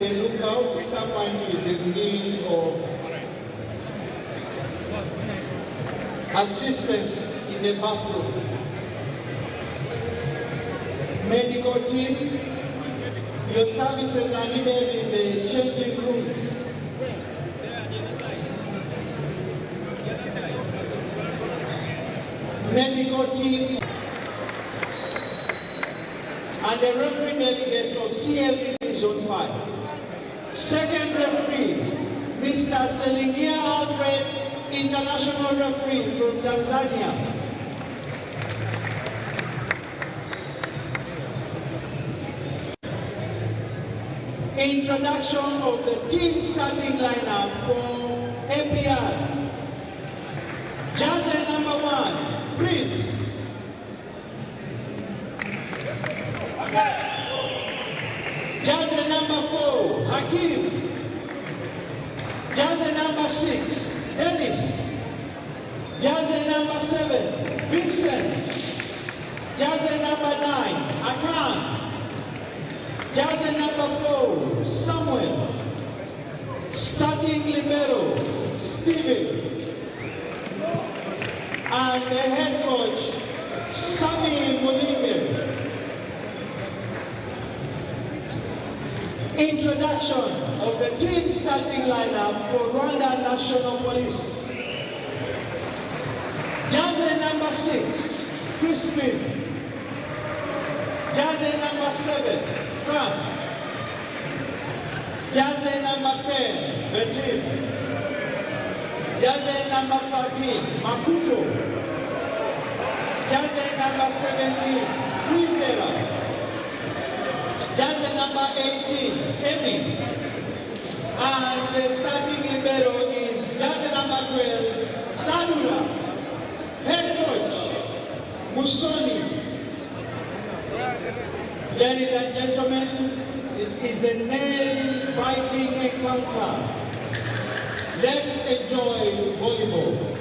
Look out, someone is in need of assistance in the bathroom. Medical team, your services are needed in the changing rooms. Medical team and the referee delegate of CLB is on fire. Second referee, Mr. Selingia Alfred, international referee from Tanzania. Introduction of the team starting lineup for APR. Jersey number 1, please. Jersey number 4, Hakim. Jersey number 6, Dennis. Jersey number 7, Vincent. Jersey number 9, Akan. Jersey number 4, Samuel. Starting libero, Steven. And the head coach, Sami Mulinge. Introduction of the team starting lineup for Rwanda National Police. Jersey number 6, Crispin. Jersey number 7, Frank. Jersey number 10, Betim. Jersey number 13, Makuto. Jersey number 17, Wizera. Jersey number 18, Emi. And the starting libero is jersey number 12, Sadula. Head coach, Musoni. Ladies and gentlemen, it is the nail-biting encounter. Let's enjoy volleyball.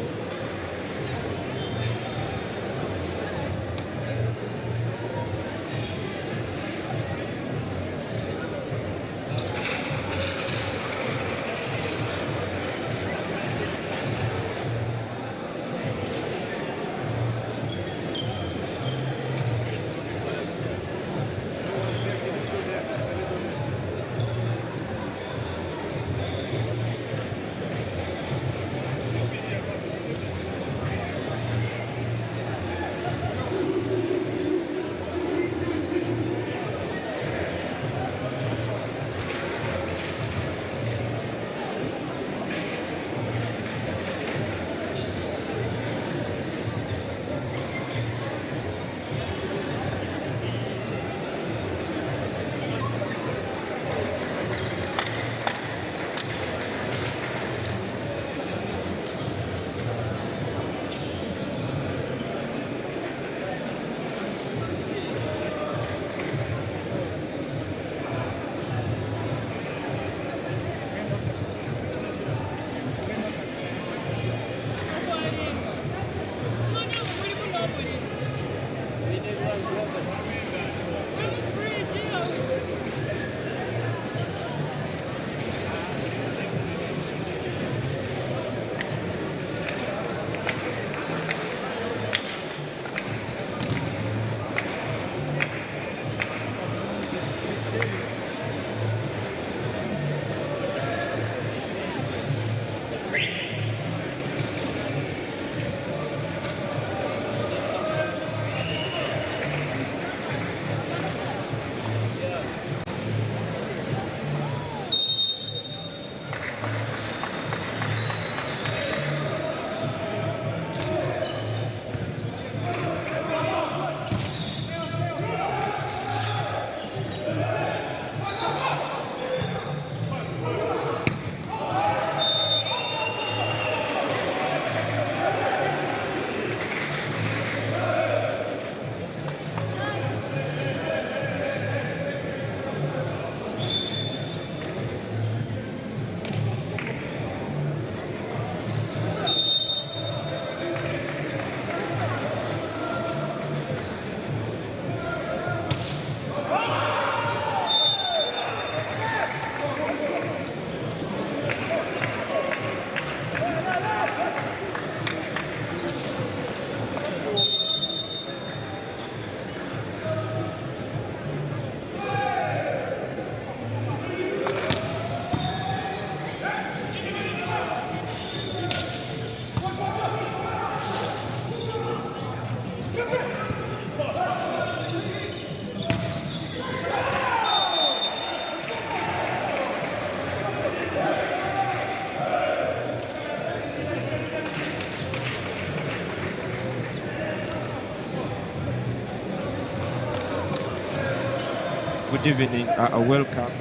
Good evening, welcome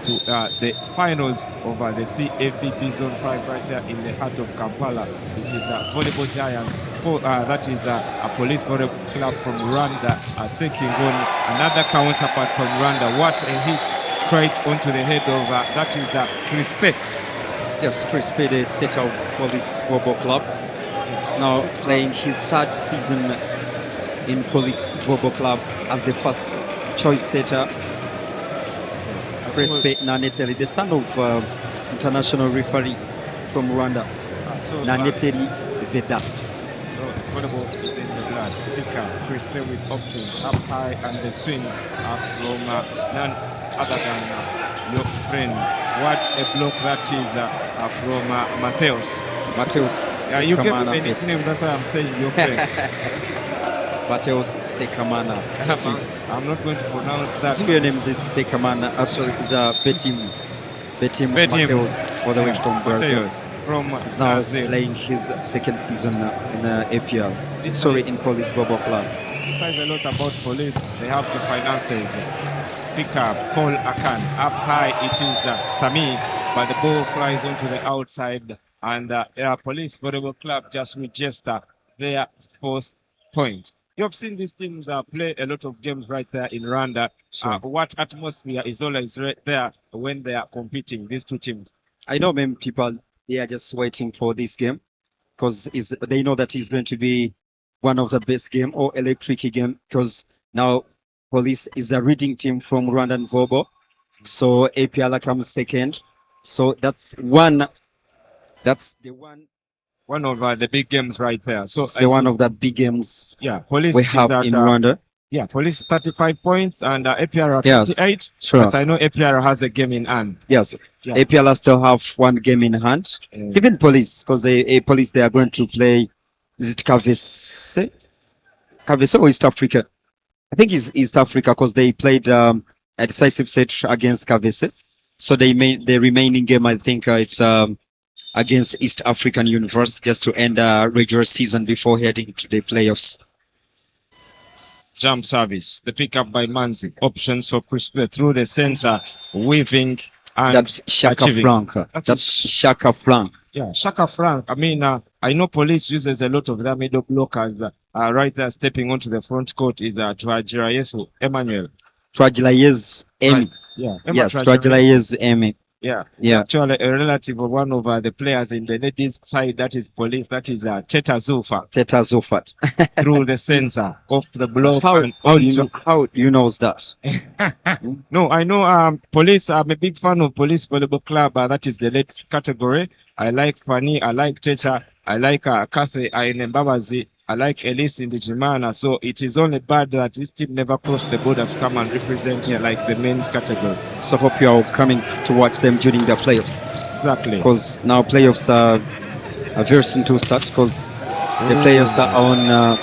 to the finals of the Cavb Zone 5 right here in the heart of Kampala. It is Volleyball Giants, that is a police volleyball club from Rwanda taking on another counterpart from Rwanda. What a hit straight onto the head of, that is Crispe. Yes, Crispe, the setter of Police Volleyball Club. He's now playing his third season in Police Volleyball Club as the first choice setter. Crispe Naneteli, the son of international referee from Rwanda, Naneteli Vedast. So volleyball is in the blood. Pika, Crispe with options up high and the swing from none other than your friend. What a block that is from Mateus. Mateus You gave Sekamana. me a nickname, that's why I'm saying your friend. Mateus Sekamana. I'm not going to pronounce that. Your name is Sekamana. Sorry, it's Betim Mateus, all the way from Brazil. He's now Brazil. playing his second season in APL. Sorry, in Police Volleyball Club. It says a lot about police. They have the finances. Pick up, Paul Akan. Up high, it is Sami, but the ball flies onto the outside. And Police Volleyball Club just register their fourth point. You have seen these teams play a lot of games right there in Rwanda. Sure. What atmosphere is always right there when they are competing, these two teams? I know many people, they are just waiting for this game because they know that it's going to be one of the best game or electric game, because now Police is a reading team from Rwandan Volleyball. So APL comes second. So that's the one of the big games right there. So one of the big games Police we have in Rwanda. Yeah, Police 35 points and APR are 38. Sure. But I know APR has a game in hand. Yes, APL still have one game in hand. Even Police, because Police, they are going to play, is it Cavb or East Africa? I think it's East Africa, because they played a decisive set against Cavb. So the remaining game, I think it's against East African University, just to end regular season before heading to the playoffs. Jump service, the pickup by Manzi. Options for Crispe through the center, weaving and that's Shaka achieving. Frank. That's Shaka Frank. Yeah, Shaka Frank. I mean, I know Police uses a lot of their middle blockers. Right there, stepping onto the front court is Tuajirayesu Emmanuel. Tuajirayesu Emi. Yeah. Yes, Tuajirayesu Emi. Yeah. Actually a relative of one of the players in the ladies side, that is Police, that is Teta Zufat. Through the center, off the block. How you know that? No, I know Police. I'm a big fan of Police Volleyball Club. That is the late category. I like Fanny, I like Teta, I like Kathy Ainembabazi, I like Elise in the Jimana. So it is only bad that this team never crossed the border to come and represent here like the men's category. So hope you are coming to watch them during the playoffs. Exactly. Because now playoffs are very soon to start, because the playoffs are on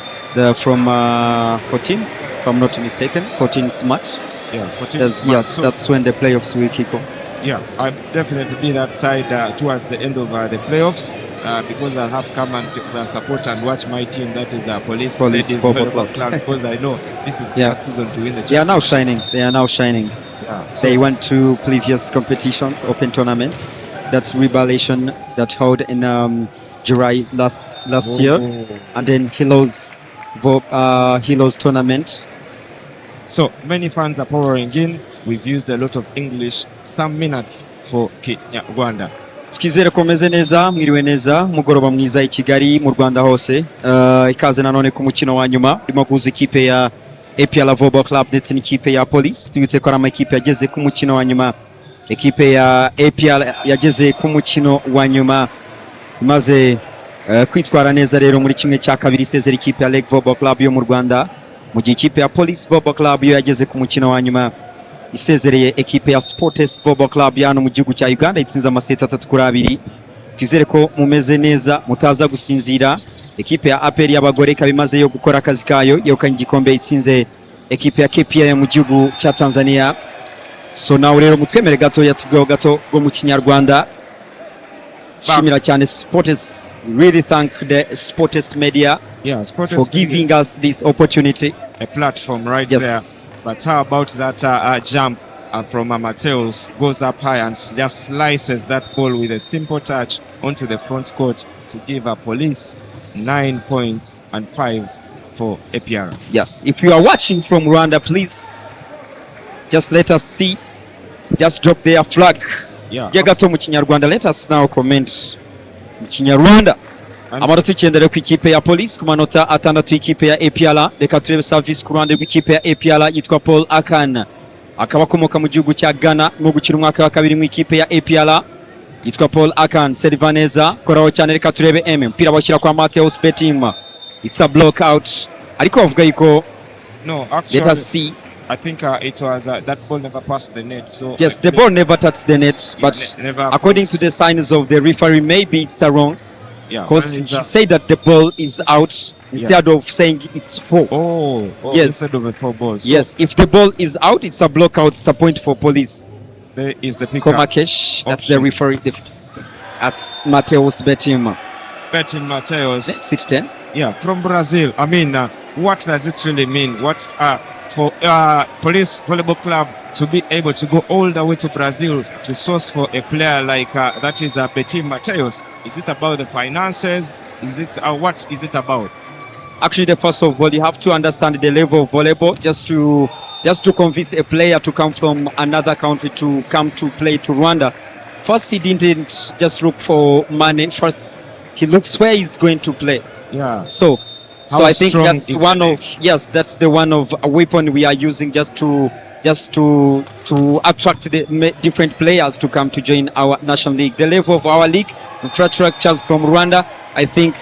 from 14th, if I'm not mistaken, 14th March. Yeah, 14th March. Yes, that's when the playoffs will kick off. Yeah, I'll definitely be that side towards the end of the playoffs because I'll have come and support and watch my team, that is Police Volleyball Club, because I know this is their season to win the championship. They are now shining. Yeah, so they went to previous competitions, open tournaments. That's Revelation that held in July last year, and then Hilos tournament. So many fans are pouring in. We've used a lot of English, some minutes for Rwanda. Tukizere ko meze neza, mwiriwe neza, mugoroba mwiza I Kigali mu Rwanda hose. Ikaze nanone ku mukino wa nyuma urimo guhuza ikipe ya APL Volleyball Club ndetse n'ikipe ya Police. Tubitse ko ari amakipe yageze ku mukino wa nyuma. Ekipe ya APL yageze ku mukino wa nyuma, imaze kwitwara neza rero muri kimwe cya kabiri isezera ikipe ya Lake Volleyball Club yo mu Rwanda, mu gihe ikipe ya Police Volleyball Club yo yageze ku mukino wa nyuma isezereye ekipe ya Sports Volleyball Club yano mu gihugu cya Uganda itsinze amaseti 3-2. Twizere ko mumeze neza mutaza gusinzira. Ekipe ya APR y'abagore kabimaze yo gukora akazi kayo yekanye igikombe itsinze ekipe ya KPA mu gihugu cya Tanzania. So nawe rero mutwemere gato yatubweho gato go mu Kinyarwanda. shimira cyane Sports, really thank the Sports media Yeah, Sports for giving us this opportunity. a platform right Yes. there. But how about that jump from Mateus, goes up high and just slices that ball with a simple touch onto the front court to give Police 9 points and 5 for APR. Yes, if you are watching from Rwanda, please just let us see. Just drop their flag. Yeah, Gato mu Kinyarwanda, let us now comment mu Kinyarwanda. Amanota icyenda ku ikipe ya Police ku manota atandatu ikipe ya APR. Reka turebe service ku ruhande rw'ikipe ya APR yitwa Paul Akan, akaba akomoka mu gihugu cya Ghana, no gukina umwaka wa kabiri mu ikipe ya APR. Yitwa Paul Akan, serva neza, koraho cyane. Reka turebe mpira bashyira kwa Mateus Betim. It's a block out. Ariko bavuga yuko no, actually, let us see. I think it was that ball never passed the net. So Yes, the ball never touched the net, but never according passed. to the signs of the referee, maybe it's wrong. Yeah, Because one he is said that the ball is out instead of saying it's 4. oh, Yes. instead of a 4 ball. So Yes, if the ball is out, it's a block out. It's a point for Police. there is the pickup. Komakesh, that's the option. referee. That's Mateus Betim. Betting Mateus. Next it 10. Yeah, from Brazil. I mean, what does it really mean? What for Police Volleyball Club to be able to go all the way to Brazil to source for a player like that is Betim Mateus? Is it about the finances? Is it what is it about? Actually, first of all, you have to understand the level of volleyball just to convince a player to come from another country to come to play to Rwanda. First, he didn't just look for money. First, he looks where he's going to play. Yeah. So How I think strong that's is one the of that's the one of a weapon we are using just to attract the different players to come to join our national league. The level of our league, infrastructures from Rwanda, I think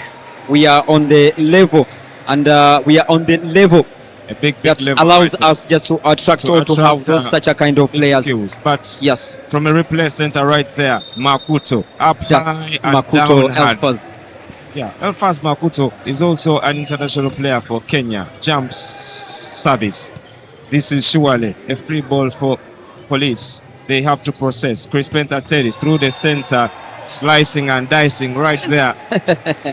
we are on the level, and we are on the level a big that level allows right us just to attract To or to have attract, such a kind of players. skills. But Yes, from a replay center right there, Makuto up that's high and Makuto down hard. Elfas. Yeah, Elfas Makuto is also an international player for Kenya. Jumps service. This is surely a free ball for Police. They have to process. Chris Pentateri through the center, slicing and dicing right there.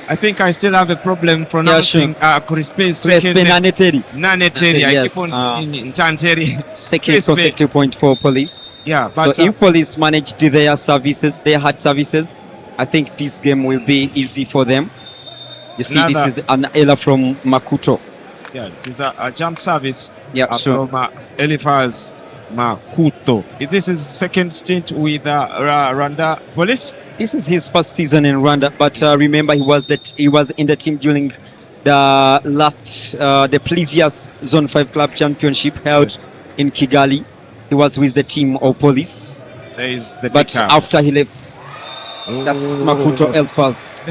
I think I still have a problem pronouncing Crispe's second name. Naneteri. Naneteri. I Yes, keep on saying Ntanteri. Second Crispe. consecutive point for Police. Yeah, So but if Police manage their services, their hard services, I think this game will be easy for them. You see, this Another- is an error from Makuto. yeah, it is a jump service Yeah, sure. from Elifaz Makuto. Is this his second stint with Rwanda Police? This is his first season in Rwanda, but remember he was in the team during the previous Zone 5 Club Championship held Yes. in Kigali. He was with the team of Police, There is the but pickup. after he left, that's Oh. Makuto Elfas.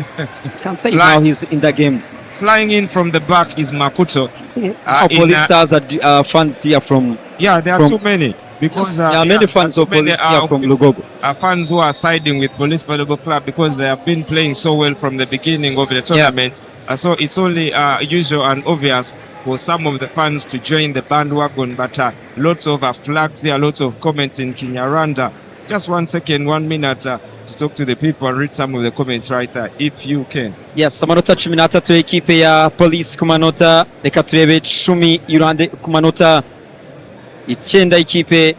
Can't say Like- now he's in the game. Flying in from the back is Makuto. See, Uh, in, Police stars are fans here from. Yeah, there are From- too many. Because There are many fans so of many, Police here from Lugogo. fans who are siding with Police Volleyball Club because they have been playing so well from the beginning of the tournament. So it's only usual and obvious for some of the fans to join the bandwagon, but lots of flags here, lots of comments in Kinyarwanda. Just 1 second, 1 minute to talk to the people and read some of the comments right there, if you can. Yes, amanota 13 ekipe ya Police ku manota, reka turebe 10 y'uruhande ku manota 9 ikipe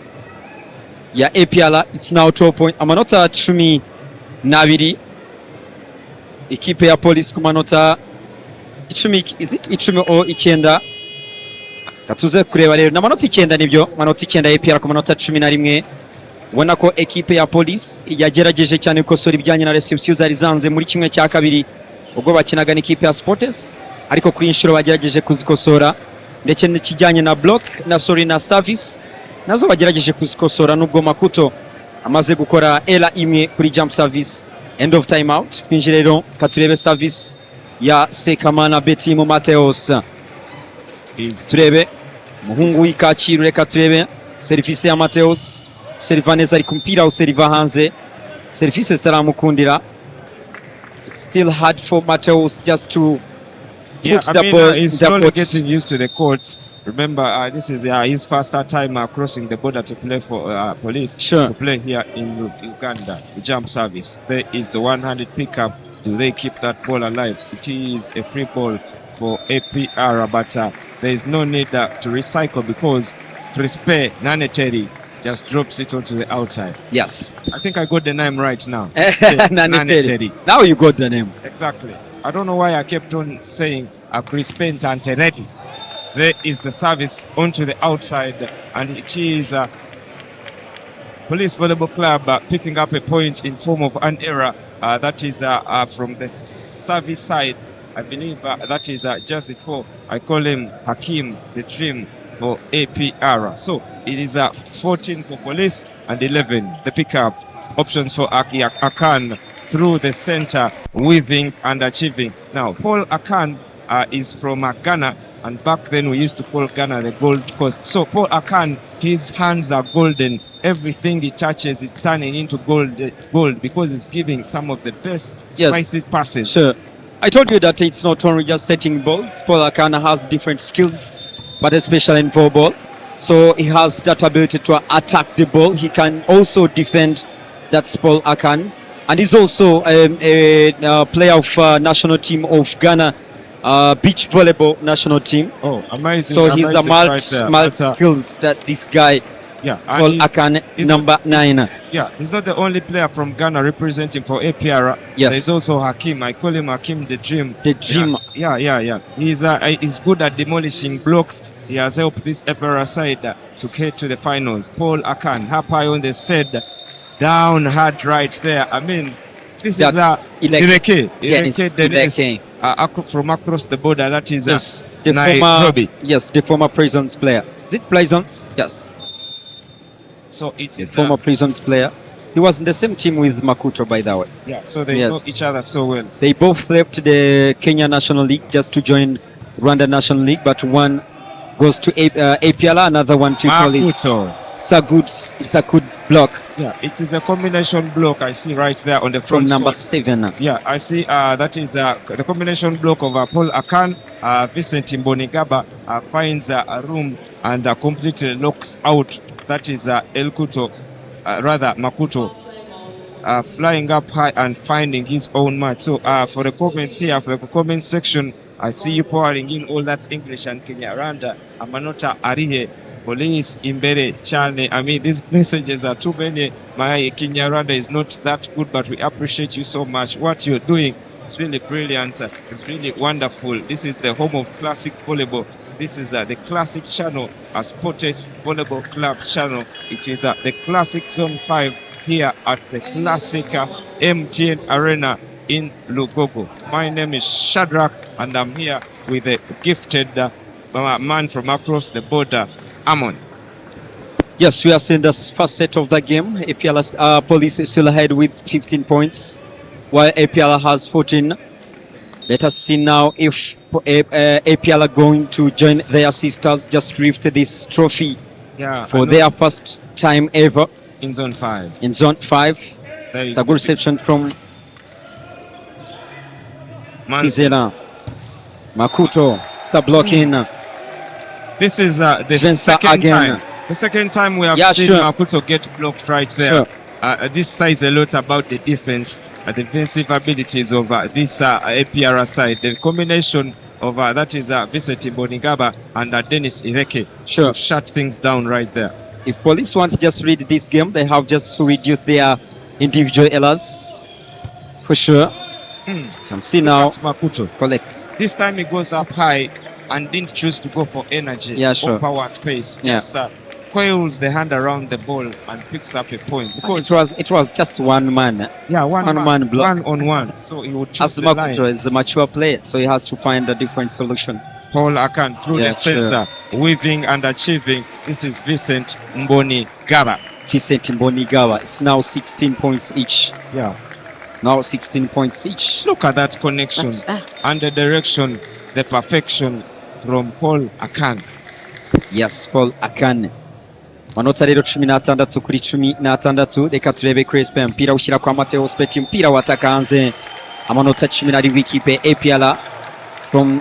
ya APR. It's now 12 point. Amanota 12 ikipe ya Police ku manota 10. Is it 10 or 9? Katuze kureba rero n'amanota 9 nibyo, amanota 9 ya APR ku manota 11. Ubona ko ekipe ya Police yagerageje cyane gukosora ibijyanye na reception zari zanze muri kimwe cya kabiri ubwo bakinaga n'ikipe ya Sports, ariko kuri inshuro bagerageje kuzikosora, ndetse n'ikijyanye na block na service nazo bagerageje kuzikosora, nubwo Makuto amaze gukora error imwe kuri jump service. End of time out. Twinjire rero katurebe service ya Sekamana Betim Mateus. Turebe muhungu w'Ikaciro, reka turebe service ya Mateus. Seriva neza ari kumpira useriva hanze, services zitaramukundira. It's still hard for Mateus just to Yeah, put I the mean, ball in he's the slowly court. getting used to the courts. Remember, this is his first time crossing the border to play for Police. Sure. To play here in Uganda. The jump service. There is the one-handed pickup. Do they keep that ball alive? It is a free ball for APR, but there is no need to recycle because Crispe Naneteri just drops it onto the outside. Yes. I think I got the name right now. Naneteri. Now you got the name. Exactly. I don't know why I kept on saying Crispe Naneteri. There is the service onto the outside, and it is Police Volleyball Club picking up a point in form of an error. That is from the service side. I believe that is Jersey 4. I call him Hakim, the Dream for APR. So it is 14 for Police and 11 the pickup. Options for Akan through the center, weaving and achieving. Now, Paul Akan is from Ghana. And back then we used to call Ghana the Gold Coast. So Paul Akan, his hands are golden. Everything he touches is turning into gold because he's giving some of the best spiciest passes. Sure. I told you that it's not only just setting balls. Paul Akan has different skills, but especially in volleyball. So he has that ability to attack the ball. He can also defend. That's Paul Akan. And he's also a player of national team of Ghana. Beach volleyball national team. Oh, amazing! So he's a multi skills that this guy. Yeah, Paul Akan, number 9. Yeah, he's not the only player from Ghana representing for APR. Yes, there's also Hakim. I call him Hakim the Dream. The Dream. Yeah. He's good at demolishing blocks. He has helped this APR side to get to the finals. Paul Akan, up high on the set, down hard right there. I mean, this is Ireke. From across the border. That is the Nairobi. The former Prisons player. Is it Prisons? Yes. So it is former Prisons player. He was in the same team with Makuto, by the way. Yeah, so they know each other so well. They both left the Kenya National League just to join Rwanda National League, but one goes to APLA, another one to Police. It's a good block. Yeah, it is a combination block. I see right there on the front. From number 7. Yeah, I see. That is the combination block of Paul Akan. Vincent Mbonigaba finds a room and completely locks out. That is Makuto, flying up high and finding his own match. So for the comments here, for the comment section, I see you pouring in all that English and Kinyarwanda. Amanota Arihe. Police Imbere Chane. I mean, these messages are too many. My Kinyarwanda is not that good, but we appreciate you so much. What you're doing is really brilliant. It's really wonderful. This is the home of classic volleyball. This is the classic channel, a Sports Volleyball Club channel. It is the classic Zone 5 here at the classic MTN Arena in Lugogo. My name is Shadrach, and I'm here with a gifted man from across the border, Amon. Yes, we are seeing the first set of the game. APL Police is still ahead with 15 points, while APL has 14. Let us see now if APL are going to join their sisters, just lift this trophy for their first time ever in Zone 5. In Zone 5, it's a good reception from Izela. Makuto, it's a blocking. This is the second time. The second time we have seen Makuto get blocked right there. This says a lot about the defense, defensive abilities of this APR side. The combination of that is Vincent Mbonigaba and Dennis Ireke to shut things down right there. If Police wants to just read this game, they have just to reduce their individual errors for sure. You can see now Makuto collects. This time he goes up high and didn't choose to go for energy or power at pace. Just coils the hand around the ball and picks up a point. Because it was just one man. Yeah, one man block. 1-on-1. So he would choose the line. Makuto is a mature player, so he has to find the different solutions. Paul Akan through the center, weaving and achieving. This is Vincent Mbonigaba. It's now 16 points each. Yeah. It's now 16 points each. Look at that connection and the direction, the perfection from Paul Akan. Yes, Paul Akan. Manota rero 16 kuri 16. Reka turebe Crispe mpira ushyira kwa Mateo Speti, mpira wataka hanze. Amanota 10 ari w'ikipe APR from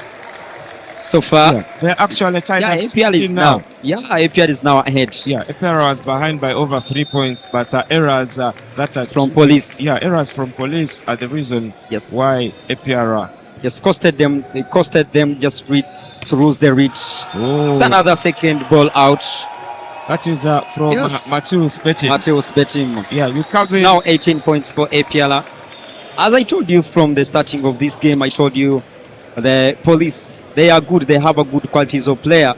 so far. Yeah, they're actually tied Yeah, at APL 16 is now. Yeah, APL is now ahead. Yeah, APR was behind by over 3 points, but errors that are From police. Yeah, errors from police are the reason Yes. why APR Just costed them. It costed them just to lose their reach. Oh, It's another second ball out. that is from Matthews betting. Matthews betting. Yeah, you It's cover now 18 points for APL. As I told you from the starting of this game, I told you the police, they are good. They have a good qualities of player,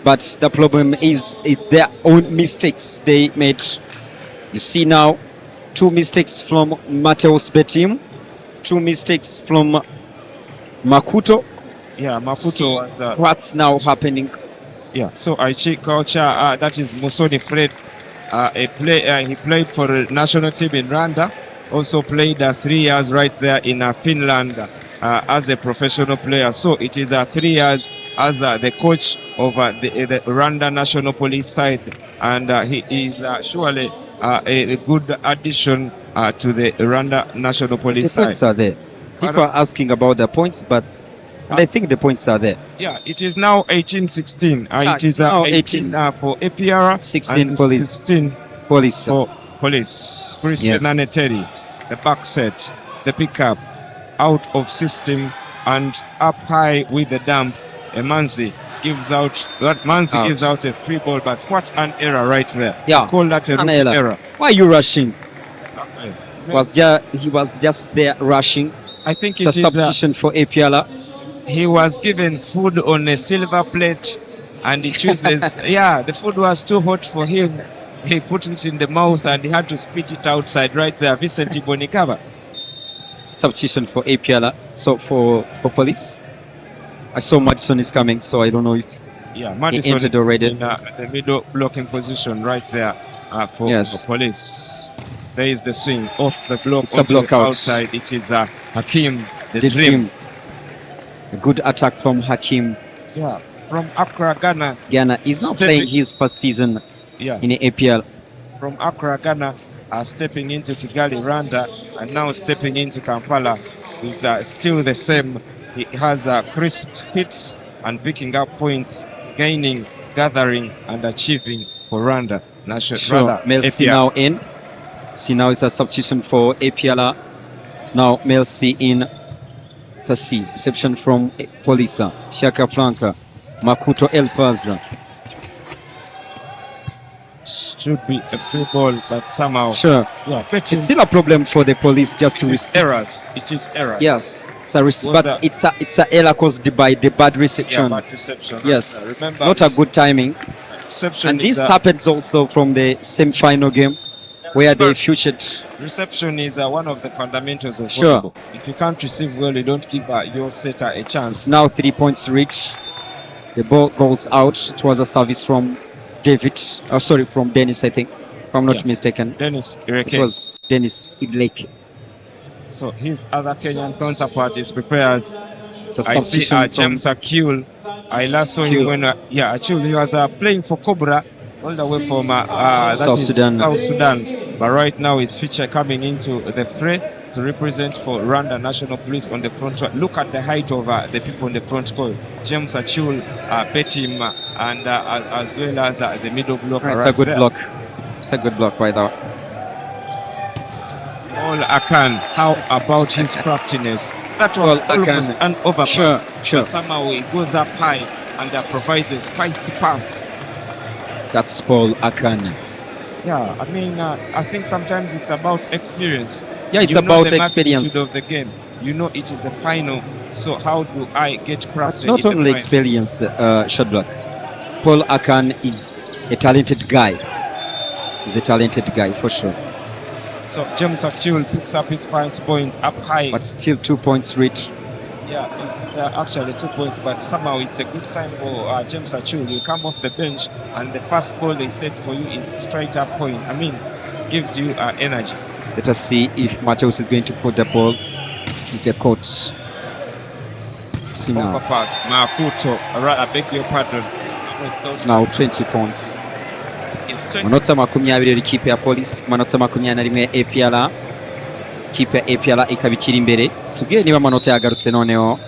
but the problem is it's their own mistakes they made. You see now, 2 mistakes from Matthews betting, 2 mistakes from Makuto. Yeah, Maputo was What's now happening? yeah. So I check culture. That is Musoni Fred. He played for the national team in Rwanda. Also played 3 years right there in Finland as a professional player. So it is 3 years as the coach of the Rwanda National Police side, and he is surely a good addition to the Rwanda National Police The points side. are there. People are asking about the points, but I think the points are there. Yeah, it is now 18-16. It is now 18 for APR, 16 and police. 16 Police. for police. Crispin Naneteri, the back set, the pickup, out of system and up high with the dump. Manzi gives out gives out a free ball, but what an error right there. Yeah, Call that an an error. Why are you rushing? He was just there rushing. I think It's a substitution for APL. he was given food on a silver plate and he chooses yeah, the food was too hot for him. He put it in the mouth and he had to spit it outside right there. Vincent Bonikaba. Substitution for APL. So for police, I saw Madison is coming, so I don't know if Madison he entered already. in the middle blocking position right there for police. There is the swing off the block. It's a block out. Outside. It is Hakim, the dream. A good attack from Hakim. Yeah, from Accra, Ghana. Ghana is now playing his first season in the APL. From Accra, Ghana, stepping into Kigali, Rwanda, and now stepping into Kampala. He's still the same. He has crisp hits and picking up points, gaining, gathering, and achieving for Rwanda. Melcy now in. See now it's a substitution for APL. It's now Melcy in. Tasi, reception from Polisa, Shaka Franca, Makuto Elfaza. Should be a free ball, but somehow It's still a problem for the police just to receive errors. It is errors. Yes, it's a error caused by the bad reception. Bad reception. Yes, remember not a good timing. Reception, and this happens also from the semi-final game where they featured. Reception is one of the fundamentals of football. If you can't receive well, you don't give your setter a chance. It's now 3 points reach. The ball goes out. It was a service from from Dennis, I think, if I'm not mistaken. Dennis Ireke. It was Dennis Idleke. So his other Kenyan counterpart is prepares. I see James Akul. I last saw him when Akul, he was playing for Cobra all the way from South Sudan. But right now his feature coming into the fray to represent for Rwanda National Police on the front. Look at the height of the people on the front court. James Achul, Betim, and as well as the middle block. It's a good block. It's a good block right there. All Akan, how about his craftiness? That was almost an overpass. Sure. Somehow he goes up high and provides a spicy pass. That's Paul Akan. Yeah, I mean, I think sometimes it's about experience. Yeah, it's about the experience of the game. You know, it is a final. So how do I get crafted? It's not only experience, Shadrak. Paul Akan is a talented guy. He's a talented guy for sure. So James Akul picks up his point up high, but still 2 points reach. Yeah, it is actually 2 points, but somehow it's a good sign for James Achul. You come off the bench and the first ball they set for you is straight up point. I mean, gives you energy. Let us see if Mateus is going to put the ball in the court. Overpass, Makuto, I beg your pardon. It's now 20 points. Manota 20 ikipe ya Police, manota 21 APL. Ikipe ya APL ikaba ikiri imbere. Tubwire niba amanota yagarutse noneho.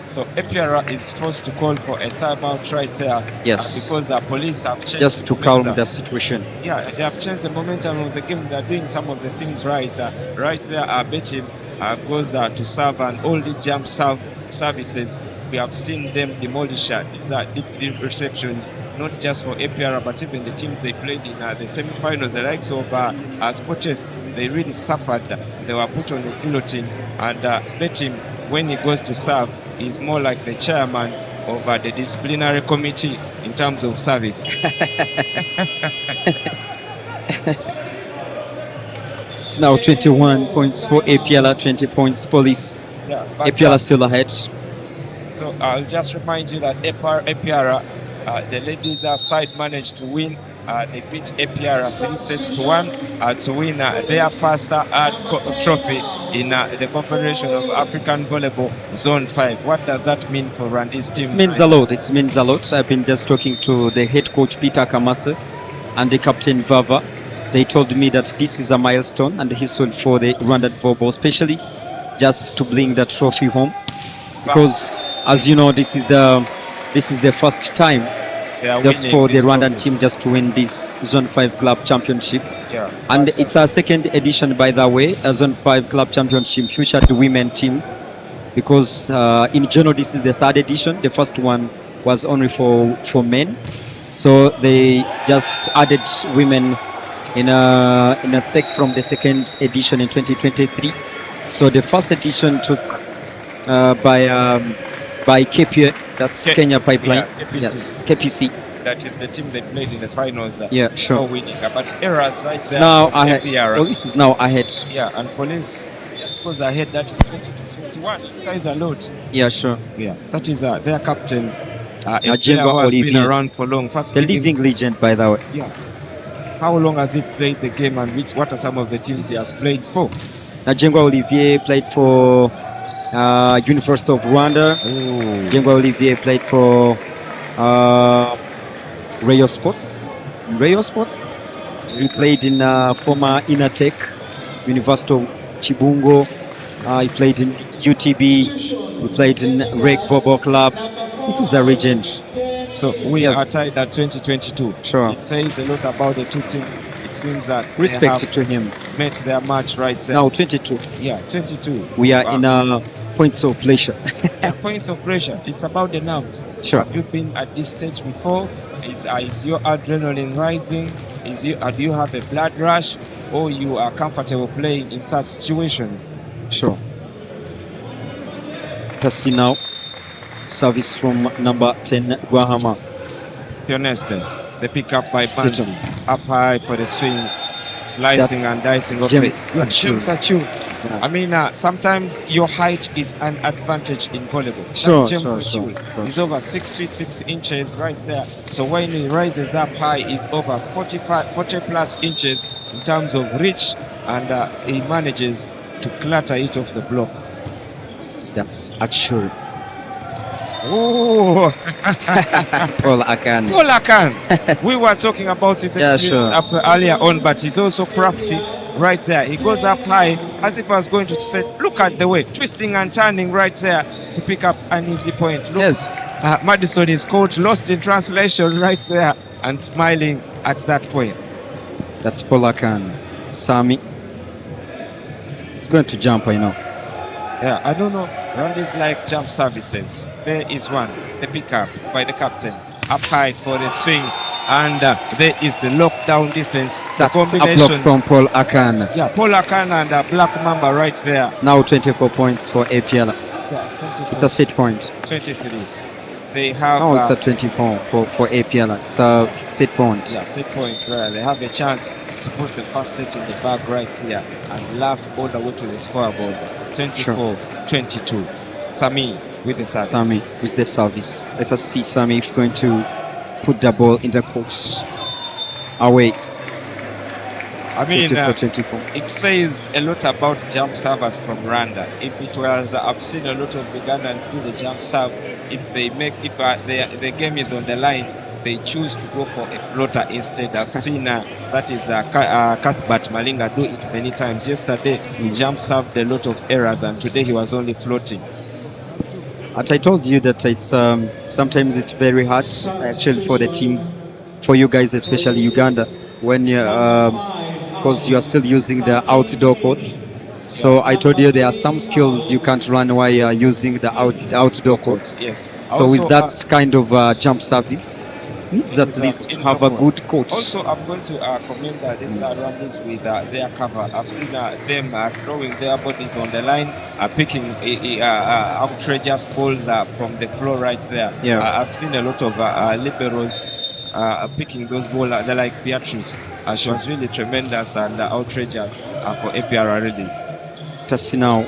So APR is forced to call for a timeout right there. Yes. Because police have changed Just to calm the situation. Yeah, they have changed the momentum of the game. They're doing some of the things right. Right there, Betim goes to serve, and all these jump services, we have seen them demolish these deep receptions, not just for APR, but even the teams they played in the semi-finals. The likes of Sportes, they really suffered. They were put on the guillotine, and Betim, when he goes to serve, is more like the chairman of the disciplinary committee in terms of service. It's now 21 points for APL, 20 points Police. Yeah, APL still ahead. So I'll just remind you that APR, the ladies' side managed to win. They beat APR 3-1 to win their first trophy in the Confederation of African Volleyball Zone 5. What does that mean for Randy's team? It means a lot. It means a lot. I've been just talking to the head coach Peter Kamase and the captain Vava. They told me that this is a milestone and a history for the Rwandan volleyball, especially just to bring the trophy home. Because, as you know, this is the first time just for the Rwandan team just to win this Zone 5 Club Championship. Yeah, and it's a second edition, by the way, a Zone 5 Club Championship featured women teams. Because in general, this is the third edition. The first one was only for men. So they just added women in a sec from the second edition in 2023. So the first edition took by KP, that's Kenya Pipeline. Yeah, KPC. Yes, KPC. That is the team that played in the finals. Yeah, sure. Winning, but errors right there. Now ahead. Police is now ahead. Yeah, and Police goes ahead. That is 20-21. It says a lot. Yeah, sure. Yeah, that is their captain. Ajengwa has Olivier, been around for long. The living legend, by the way. Yeah. How long has he played the game, and what are some of the teams he has played for? Ajengwa Olivier played for University of Rwanda. Ajengwa Olivier played for Rayo Sports. He played in former Inatech, University of Chibungo. He played in UTB. He played in Reg Volleyball Club. This is a legend. So we are tied at 2022. Sure. It says a lot about the two teams. It seems that respect to him. Met their match right there. Now 22. Yeah, 22. We are in points of pressure. Points of pressure. It's about the nerves. Sure. Have you been at this stage before? Is your adrenaline rising? Do you have a blood rush, or you are comfortable playing in such situations? Sure. Let's see now. Service from number 10, Guahama. Pioneston. The pick up by Bansi. Up high for the swing. Slicing and dicing of James Achu. Yeah. I mean, sometimes your height is an advantage in volleyball. Sure. He's over 6 feet 6 inches right there. So when he rises up high, he's over 40 plus inches in terms of reach, and he manages to clatter it off the block. That's Achu. Oh, Paul Akan. We were talking about his experience earlier on, but he's also crafty right there. He goes up high as if I was going to set. Look at the way, twisting and turning right there to pick up an easy point. Look, yes. Madison is caught lost in translation right there and smiling at that point. That's Paul Akan. Sami. He's going to jump, I know. Yeah, I don't know. Randy's like jump services. There is one. The pickup by the captain. Up high for the swing. And there is the lockdown defense. That's the combination a block from Paul Akan. Yeah, Paul Akan and Black Mamba right there. It's now 24 points for APL. Yeah, 24. It's a set point. 23. They have. No, it's a 24 for APL. It's a set point. Yeah, set point. They have a chance to put the first set in the bag right here and laugh all the way to the scoreboard. 24-22. Sami with the service. Sami with the service. Let us see Sami if going to put the ball in the courts. Away. I mean, 24. It says a lot about jump servers from Rwanda. If it was, I've seen a lot of Ugandans do the jump serve. If the game is on the line, they choose to go for a floater instead. I've seen that is Cuthbert Malinga do it many times. Yesterday he jump served a lot of errors, and today he was only floating. As I told you that it's sometimes it's very hard actually for the teams, for you guys, especially Uganda, when you because you are still using the outdoor courts. So I told you there are some skills you can't run while you are using the outdoor courts. Yes. So Also, with that kind of jump service, needs at least to have a good coach. Also, I'm going to commend these Ramblers with their cover. I've seen them throwing their bodies on the line, picking outrageous balls from the floor right there. Yeah. I've seen a lot of liberals picking those balls. They're like Beatrice. She was really tremendous and outrageous for APR release. Just now,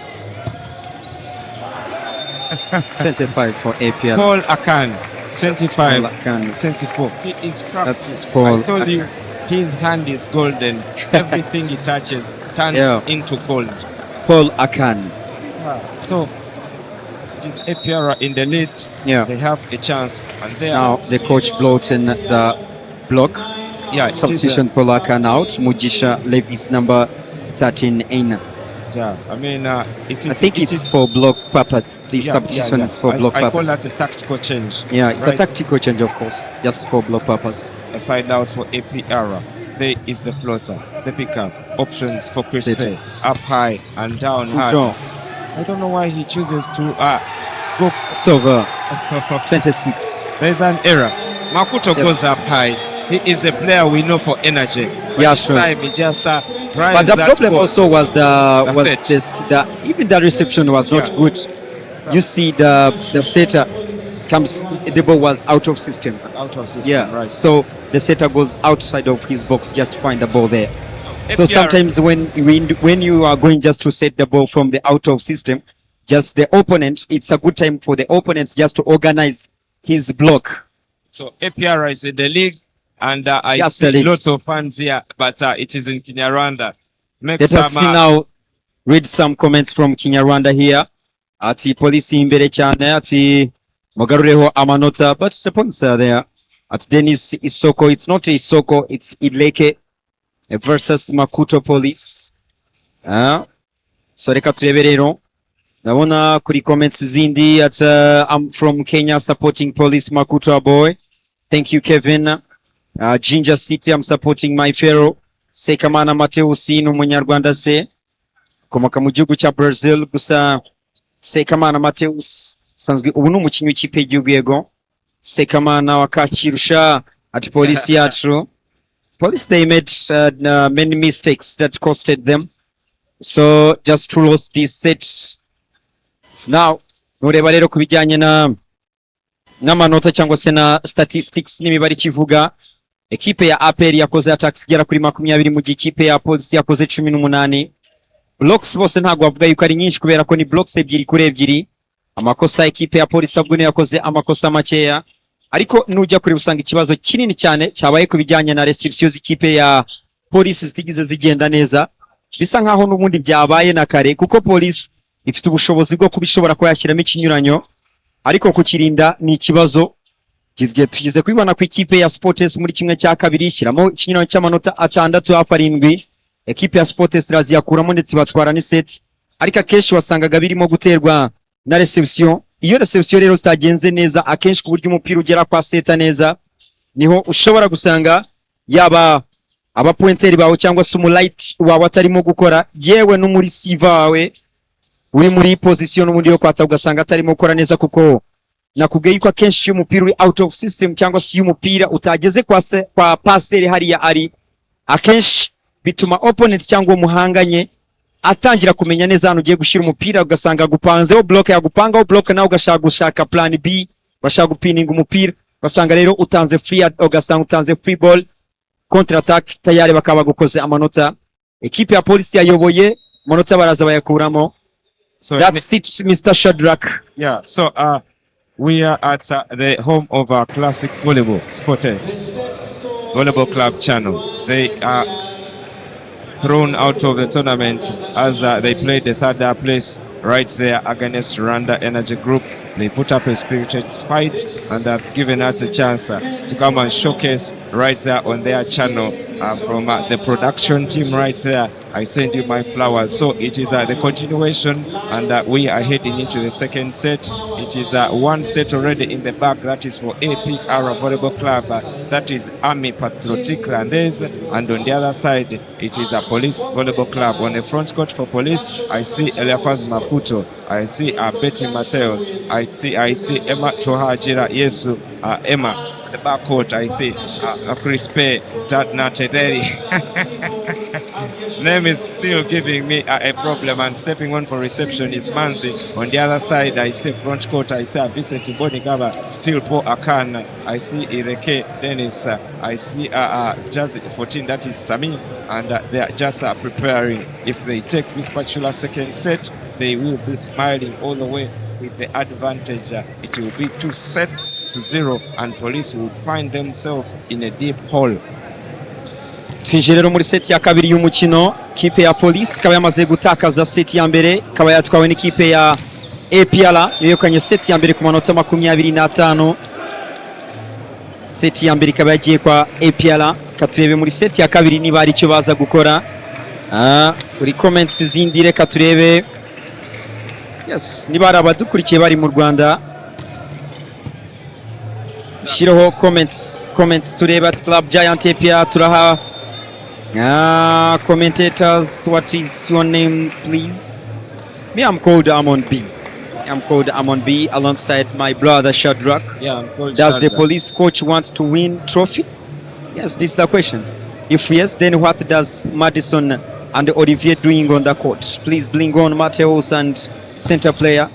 25 for APL. Paul Akan, 25, Paul Akan. 24. He is crafty. That's Paul I told you, Akan. his hand is golden. Everything he touches turns into gold. Paul Akan. So it is APR in the lead. Yeah. They have a chance, and they Now the coach brought in the block. Yeah, Substitution Paul Akan out. Mujisha Levis number 13 in. Yeah, I mean, if I think it's for block purpose. The substitution is for block I purpose. call that a tactical change. Yeah, it's a tactical change, of course, just for block purpose. A side out for APR. There is the floater, the pickup, options for Chris Pay, up high and down high. I don't know why he chooses to go. It's over. 26. There's an error. Makuto goes up high. He is a player we know for energy. But yeah, sure. Time he just but the problem also was even the reception was not good. You see the setter comes, the ball was out of system. Out of system, yeah. Right. So the setter goes outside of his box just to find the ball there. So sometimes when you are going just to set the ball from the out of system, just the opponent, it's a good time for the opponents just to organize his block. So APR is in the league. And I see lots of fans here, but it is in Kinyarwanda. Let us see now, read some comments from Kinyarwanda here. Ati polisi imbere cyane, ati mugarureho amanota, but the points are there. At Dennis Isoko, it's not Isoko, it's Ileke versus Makuto Police. So reka turebe rero. Ndabona kuri comments zindi at I'm from Kenya supporting Police Makuto boy. Thank you Kevin. Ginger City, I'm supporting my fellow. Sekamana Mateusi n'umunyarwanda se komoka mu gihugu cya Brazil, gusa Sekamana Mateus sanzwe ubu n'umukinnyi w'ikipe y'igihugu yego. Sekamana wakakirusha at police yacu. Police, they made many mistakes that costed them, so just to lose this set. Now nureba rero kubijyanye n'amanota cyangwa se na statistics n'imibare kivuga. Ekipe ya APR yakoze attacks igera kuri 20 mu gikipe ya Police yakoze 18. Blocks bose ntago bavuga yuko ari nyinshi kubera ko ni blocks ebyiri kuri ebyiri. Amakosa ekipe ya Police abwo yakoze amakosa makeya, ariko nujya kuri usanga ikibazo kinini cyane cyabaye ku bijyanye na reception z'ikipe ya Police zitigize zigenda neza. Bisa nkaho n'ubundi byabaye na kare kuko Police ifite ubushobozi bwo kubishobora ko yashyiramo ikinyuranyo, ariko kukirinda ni ikibazo. Tugize kwibona ku ikipe ya Sports muri kimwe cya kabiri ishyiramo ikinyuranyo cy'amanota 6 hafi 7. Ekipe ya Sports iraziyakuramo ndetse batwara ni set, ariko akenshi wasangaga birimo guterwa na reception. Iyo reception rero zitagenze neza, akenshi ku buryo umupira ugera kwa seta neza, niho ushobora gusanga yaba aba pointeri bawo cyangwa se umulite wawe atarimo gukora, yewe no muri receiver wawe uri muri position n'ubundi yo kwata ugasanga atarimo gukora neza, kuko nakubwiye yuko akenshi umupira uri out of system cyangwa se umupira utageze kwa passer hariya ari, akenshi bituma opponent cyangwa umuhanganye atangira kumenya neza hano ugiye gushyira umupira, ugasanga gupanzeho block, yagupangaho block nawe ugashaka gushaka plan B, bashaka gupininga umupira, ugasanga rero utanze free, ugasanga utanze free ball, counter attack tayari bakaba gukoze amanota. Ekipe ya Police yayoboye amanota baraza bayakuramo. So that's it, Mr. Shadrack. Yeah, so we are at the home of our classic volleyball, Sports Volleyball Club channel. They are thrown out of the tournament as they played the third place right there against Rwanda Energy Group. They put up a spirited fight and have given us a chance to come and showcase right there on their channel from the production team right there. I send you my flowers. So it is the continuation, and we are heading into the second set. It is one set already in the back. That is for APR Volleyball Club. That is Army Patriotic Rwandese, and on the other side it is a Police Volleyball Club. On the front court for Police, I see Eliafaz Maputo, I see Betty Mateos, I see Emma Tohajira Yesu, Emma. The back court, I see Crispe Nateteri. Name is still giving me a problem, and stepping on for reception is Manzi. On the other side, I see front court, I see Vincent Bonigaba, still Paul Akan, I see Ireke Dennis, I see Jazz 14, that is Sami, and they are just preparing. If they take this particular second set, they will be smiling all the way with the advantage. It will be 2-0, and Police would find themselves in a deep hole. Twinjiye rero muri seti ya kabiri y'umukino. Kipe ya Police ikaba yamaze gutakaza seti ya mbere, ikaba yatwawe n'ikipe ya APR yegukanye seti ya mbere ku manota 25. Seti ya mbere ikaba yagiye kwa APR. Katurebe muri seti ya kabiri niba ari cyo baza gukora. Kuri comments zindi reka turebe. Yes, niba ari abadukurikiye bari mu Rwanda, shiraho comments tureba at Club Giant APR. Turaha commentators, what is your name please? Me, I'm called Amon B. Alongside my brother Shadrach. Yeah, I'm called Does Shadrach. the Police coach want to win trophy? Yes, this is the question. If yes, then what does Madison and Olivier doing on the court? Please bring on Mateos and center player.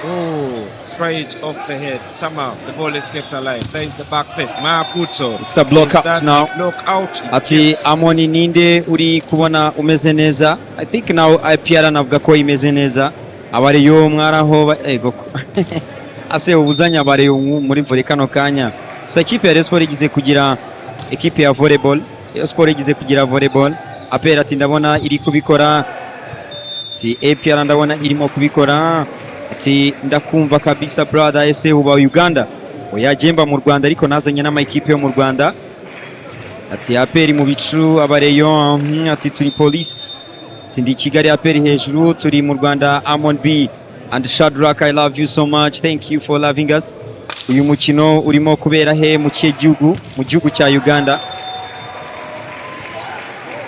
Oh, straight off the head. Somehow the ball is kept alive. There is the back set. Maputo. It's a block Is out that now. Block out. Ati Yes. Amoni ninde uri kubona umeze neza. I think now IPR navuga ko imeze neza. Abareyo mwaraho ego ase ubuzanya abareyo muri volley kano kanya. Gusa ikipe ya Rayon Sport igize kugira ekipe ya volleyball. Rayon Sport igize kugira volleyball. APR ati ndabona iri kubikora. Si APR ndabona irimo kubikora. Ati ndakumva kabisa brother, ese uba Uganda oyajemba mu Rwanda ariko nazanye n'amakipe yo mu Rwanda. Ati APR mu bicu abareyo. Ati turi Police, ati ndi Kigali APR hejuru, turi mu Rwanda. Amon B and Shadrach, I love you so much, thank you for loving us. Uyu mukino urimo kubera he mu gihugu cya Uganda.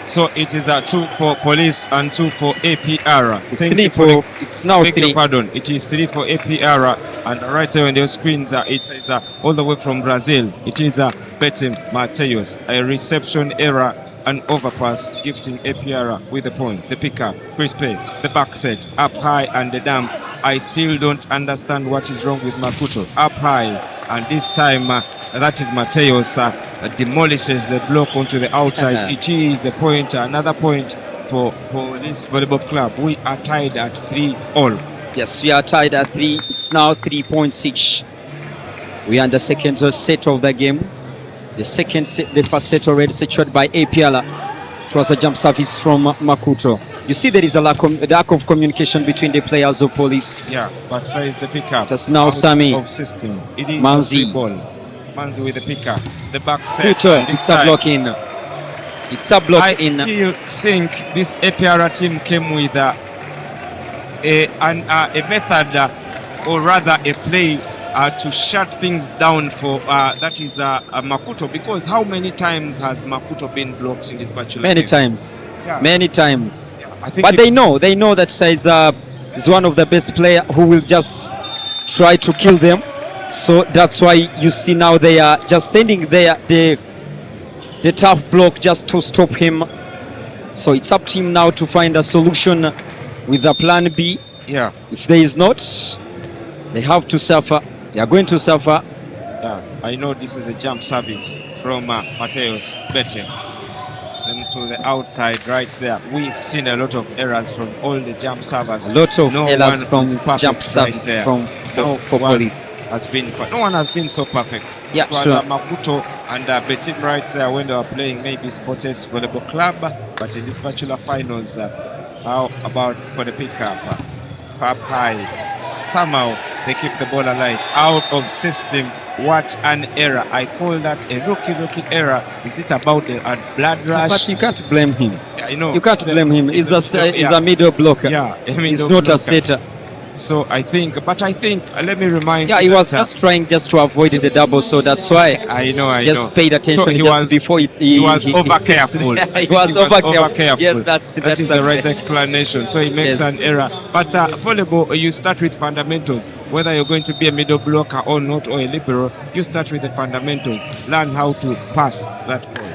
So it is 2 for Police and 2 for APR. It's 3 for it's now Beg your 3. pardon. It is 3 for APR, and right there on the screens, it is all the way from Brazil. It is Betty Mateos. A reception error, an overpass, gifting APR with the point. The pickup, Crispe, the back set, up high and the dump. I still don't understand what is wrong with Maputo. Up high, and this time that is Mateos demolishes the block onto the outside. It is a point, another point for this volleyball club. We are tied at 3-all. Yes, we are tied at 3. It's now 3.6. We are in the second set of the game. The first set already secured by APR. It was a jump service from Makuto. You see there is a lack of communication between the players of Police. Yeah, but there is the pickup. Just now out Sami. of system. It is Manzi. a ball. Manzi with the pickup. The back set. Kuto, it's a block in. It's a block I in. still think this APR team came with a method, or rather a play to shut things down for that is Makuto, because how many times has Makuto been blocked in this particular Many game? times. Yeah. Many times. Yeah, I think But they know that is one of the best players who will just try to kill them. So that's why you see now they are just sending the tough block just to stop him. So it's up to him now to find a solution with the plan B. yeah. If there is not, they have to suffer. They are going to suffer. Yeah, I know this is a jump service from Mateos Betty. Sent to the outside right there. We've seen a lot of errors from all the jump servers. A lot of errors one from is perfect jump right service there. for Police. No one has been so perfect. Yeah, it was sure. Maputo and Betty right there when they were playing maybe Sports Volleyball Club, but in this particular finals, how about for the pickup? Up high, somehow they keep the ball alive. Out of system, what an error. I call that a rookie error. Is it about the blood rush? But you can't blame him. I know. You can't blame him. He's a middle blocker. Yeah, he's not a setter. So I think, let me remind you. He was just trying to avoid the double, so that's why I know. Just paid attention so before he was over careful. He was over careful. Yes, that is the right explanation. So he makes an error. But volleyball, you start with fundamentals. Whether you're going to be a middle blocker or not, or a libero, you start with the fundamentals. Learn how to pass that ball.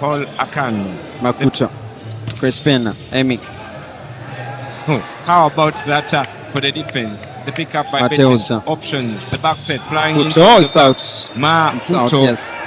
Paul Akan, Makuta, Crespena, Emi. How about that for the defense? The pickup by options. The back set flying into it's out. It's out, yes.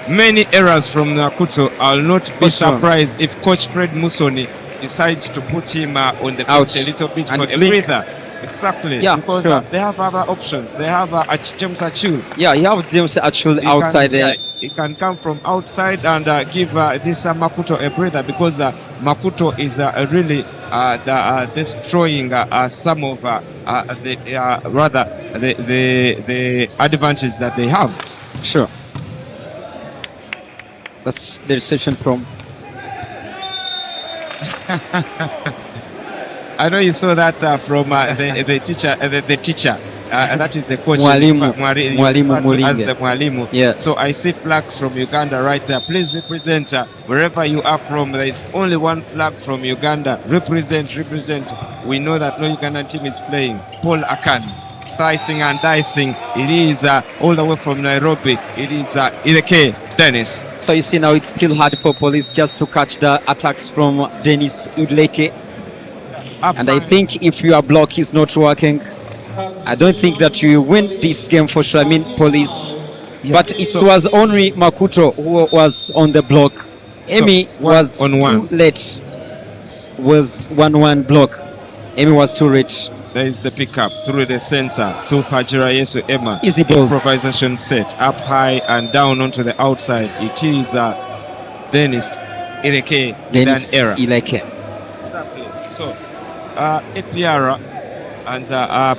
Many errors from Kuto. I'll not be surprised if Coach Fred Musoni decides to put him on the bench a little bit for a breather. Exactly. Yeah, because they have other options. They have James Achul. Yeah, you have James Achul outside there. He can come from outside and give this Makuto a breather, because Makuto is really destroying some of the advantages that they have. Sure. That's the reception from. I know you saw that from the teacher. The teacher. That is the coach. Mwalimu as the Mwalimu. Yes. So I see flags from Uganda right there. Please represent wherever you are from. There is only one flag from Uganda. Represent. We know that no Ugandan team is playing. Paul Akan, slicing and dicing. It is all the way from Nairobi. It is Ileke Dennis. So you see now it's still hard for police just to catch the attacks from Dennis Ileke. And I think if your block is not working, I don't think that you win this game for sure. I mean, police. Yeah, but it was only Makuto who was on the block. Emi was on too late. Was 1-1 block. Emi was too late. There is the pickup through the center to Pajira Yesu Emma. Easy balls. Improvisation set up high and down onto the outside. It is Dennis Ileke. Dennis error. Ileke. Exactly. So APR and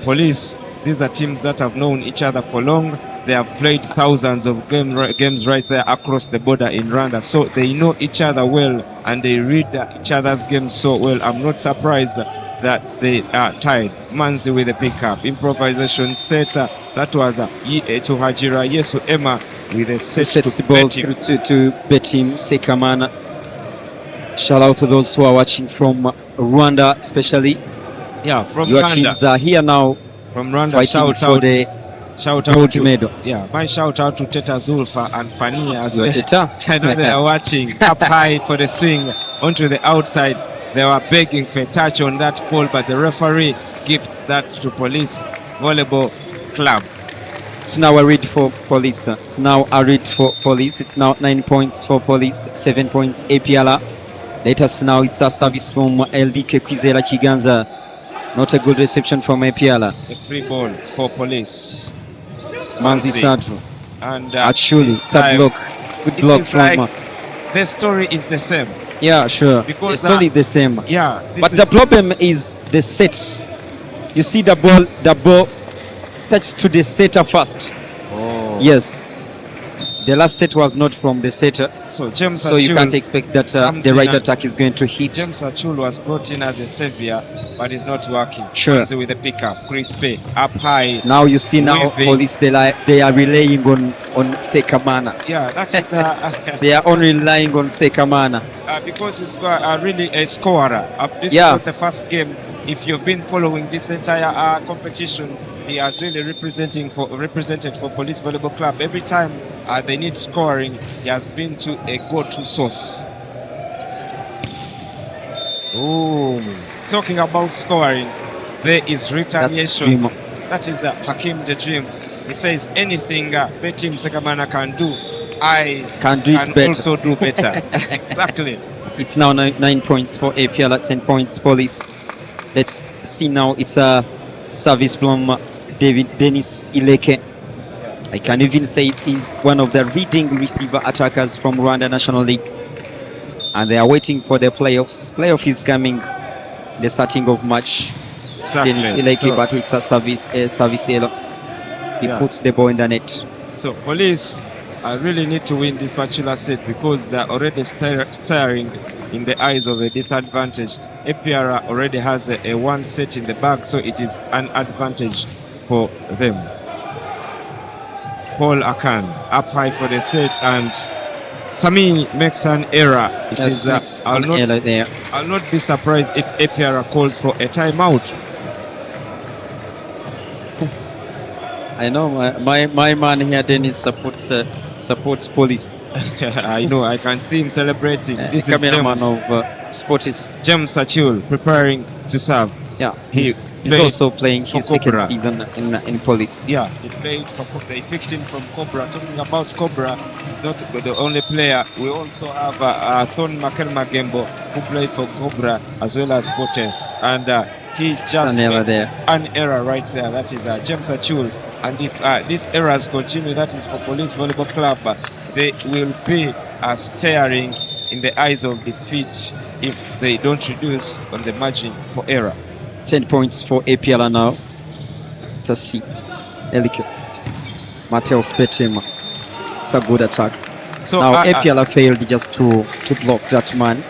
police, these are teams that have known each other for long. They have played thousands of games right there across the border in Rwanda, so they know each other well and they read each other's games so well. I'm not surprised that they are tied. Manzi with the pickup, improvisation set. That was to Hajira Yesu Emma with a set to ball to Betim Sekamana. Shout out to those who are watching from Rwanda, especially. Yeah, from your Rwanda. Teams are here now from Rwanda. Shout out to medal. Yeah, my shout out to Teta Zulfa and Fania as well. Teta. I know they are watching. Up high for the swing onto the outside. They were begging for a touch on that ball, but the referee gifts that to Police Volleyball Club. It's now a read for Police. It's now 9 points for Police, 7 points APLA. Latest now it's a service from LDK Kwizera Chiganza. Not a good reception from APLA. A free ball for Police. Manzi Sadru. And actually, it's a block. Good block from. The story is the same. Yeah, sure. Because it's only the same. Yeah. But the problem is the set. You see the ball touched to the setter first. Oh. Yes. The last set was not from the setter. So you can't expect that the right attack is going to hit. James Achul was brought in as a savior, but it's not working. Sure. So with the pickup, crispy, up high. Now you see Police, they are relying on Sekamana. Yeah, that is they are only relying on Sekamana. Because it's really a scorer. This is not the first game. If you've been following this entire competition, he has really represented for Police Volleyball Club. Every time they need scoring, he has been to a go-to source. Oh, talking about scoring, there is retaliation. That is Hakim the Dream. He says anything Betim Sekamana can do, I can also do better. Exactly. It's now 9 points for APL at 10 points Police. Let's see now. It's a service from Dennis Ileke. I can even say he's one of the leading receiver attackers from Rwanda National League. And they are waiting for the playoffs. Playoff is coming the starting of March. Exactly. Dennis Ileki, So- but it's a service error. He Yeah. puts the ball in the net. So Police really need to win this particular set because they're already staring in the eyes of a disadvantage. APR already has a one set in the bag, so it is an advantage for them. Paul Akan up high for the set, and Sami makes an error. It is, Makes I'll an error not, there. I'll not be surprised if APR calls for a timeout. I know my man here, Dennis, supports Police. I know, I can see him celebrating. This is Cameraman James. of Sportis. James Achul preparing to serve. Yeah, He's he's also playing for his second Cobra. season in Police. Yeah, he played for they picked him from Cobra. Talking about Cobra, he's not the only player. We also have Thon Makelmagembo, who played for Cobra as well as Potes, and he just an error makes there. an error right there. That is James Achul, and if these errors continue, that is for Police Volleyball Club, they will be staring in the eyes of defeat if they don't reduce on the margin for error. 10 points for APL now. Let's see. Elike. Mateo Spetima. It's a good attack. So Now APL failed just to block that man.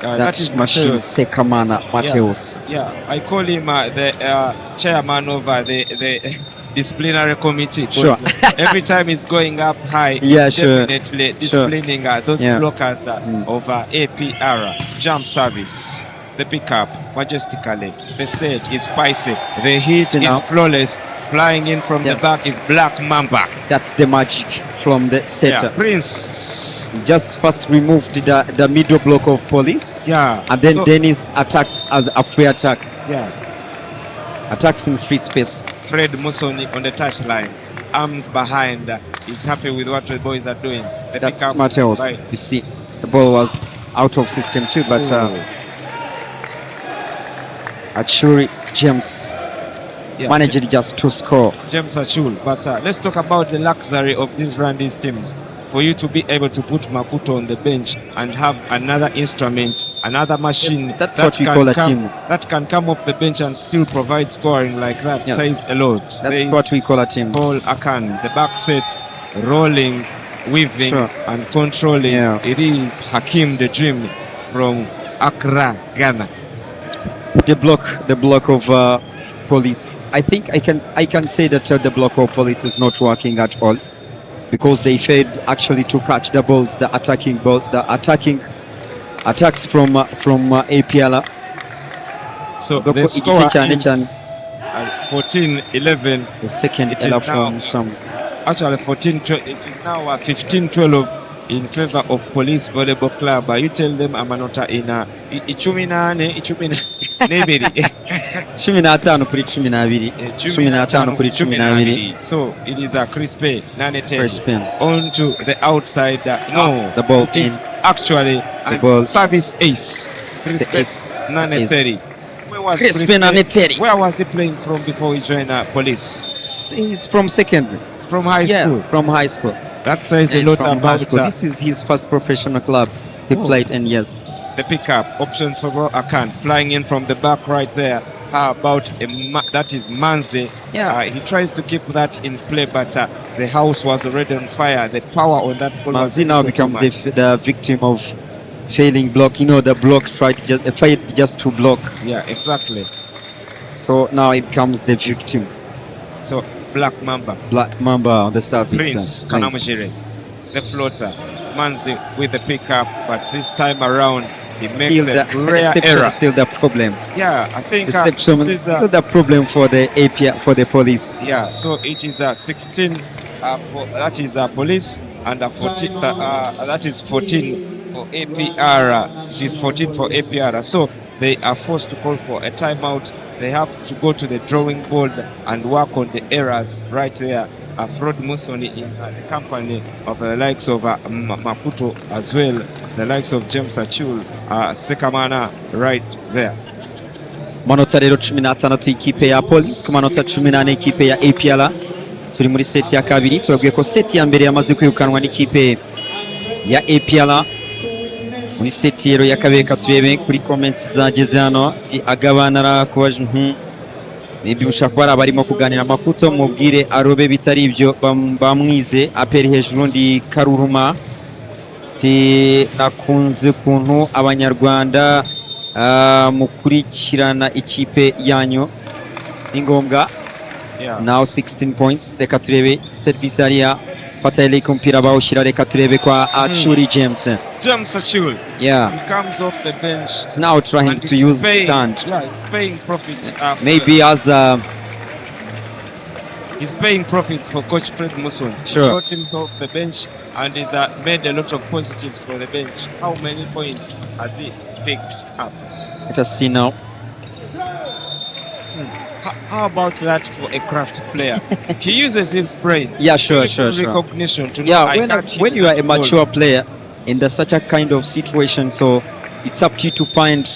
that is machine Mateus. Sekamana Mateus. Yeah, I call him the chairman of the disciplinary committee. Sure. Every time he's going up high, Yeah, he's sure. definitely disciplining those Yeah. blockers of APR. Jump service. The pickup majestically. The set is spicy. The hit See is now. flawless. Flying in from Yes. the back is Black Mamba. That's the magic from the Yeah, setter. Prince. Just first removed the middle block of Police. Yeah. And then So- Dennis attacks as a free attack. yeah. Attacks in free space. Fred Musoni on the touchline, arms behind. He's happy with what the boys are doing. The That's pickup Mateus. by- You see, the ball was out of system too, but actually James Yeah, managed just to score. James Achul. But let's talk about the luxury of these Randis teams. For you to be able to put Maputo on the bench and have another instrument, another machine That's that what we can call a come, team. that can come off the bench and still provide scoring like that. Yes. Says a lot. There That's is what we call a team. Paul Akan, the back set, rolling, weaving, Sure. and controlling. Yeah. It is Hakim the Dream from Accra, Ghana. The block of Police. I think I can say that the block of Police is not working at all, because they failed actually to catch the balls, the attacking attacks from APL. So the score is the 14-11. second It is error now- from some. Actually 14-12. It is now 15-12 in favor of Police Volleyball Club. You tell them amanota in ichumi n'ebiri. 15 kuri 12. 15 kuri 12. So it is a Crispe Nane First spin. on to the outside. No, The ball it is in. actually a ball- service ace. Crispe ace. Nane Ace. 30. Where was Crispe Crispe? Nane 30. Where was he playing from before he joined Police? He's from secondary. From high school. Yes, from high school. That says a He's lot from high about school. This is his first professional club he played in. Yes. the pickup. Options for Akan flying in from the back right there. How about that is Manze? Yeah. He tries to keep that in play, but the house was already on fire. The power on that ball was Manzi now too becomes much. the victim of failing block. You know, the block failed just to block. Yeah, exactly. So now it becomes the victim. So Black Mamba, Black Mamba on the service. Prince Kanamujire, the floater, Manzi with the pickup, but this time around he makes a rare error. Still the problem. Yeah, I think Reception this is is still the problem for the API, for the Police. yeah. So it is 16. That is Police, and 14. That is 14 for APR. It is 14 for APR. So they are forced to call for a timeout. They have to go to the drawing board and work on the errors right there. Fred Musoni in the company of the likes of Maputo as well, the likes of James Achul, Sekamana right there. Manota rero 16 ikipe ya Police ku manota 18 ikipe ya APR. Turi muri seti ya kabiri, turabwiye ko seti ya mbere yamaze kwirukanwa n'ikipe ya APR. Muri seti rero ya kabiri, turebe kuri comments zageze hano ati agabana kubaje maybe mushaka kuba ari abarimo kuganira amakuto mubwire arobe bitari ibyo bamwize aperi hejuru ndi Karuruma ati nakunze kuntu abanyarwanda mukurikirana ikipe yanyu ni ngombwa. Now 16 points. Reka turebe service area fata ile kumpira bawushyira, reka turebe kwa Achuri James Achuri. Yeah, he comes off the bench. He's now trying to use sand. Yeah, it's paying profits. Maybe as he's paying profits for Coach Fred Muson. Sure. He brought him off the bench and he's made a lot of positives for the bench. How many points has he picked up? Let us see now. How about that for a craft player? He uses his brain. Yeah, sure. Recognition to know when you are a mature player in such a kind of situation, so it's up to you to find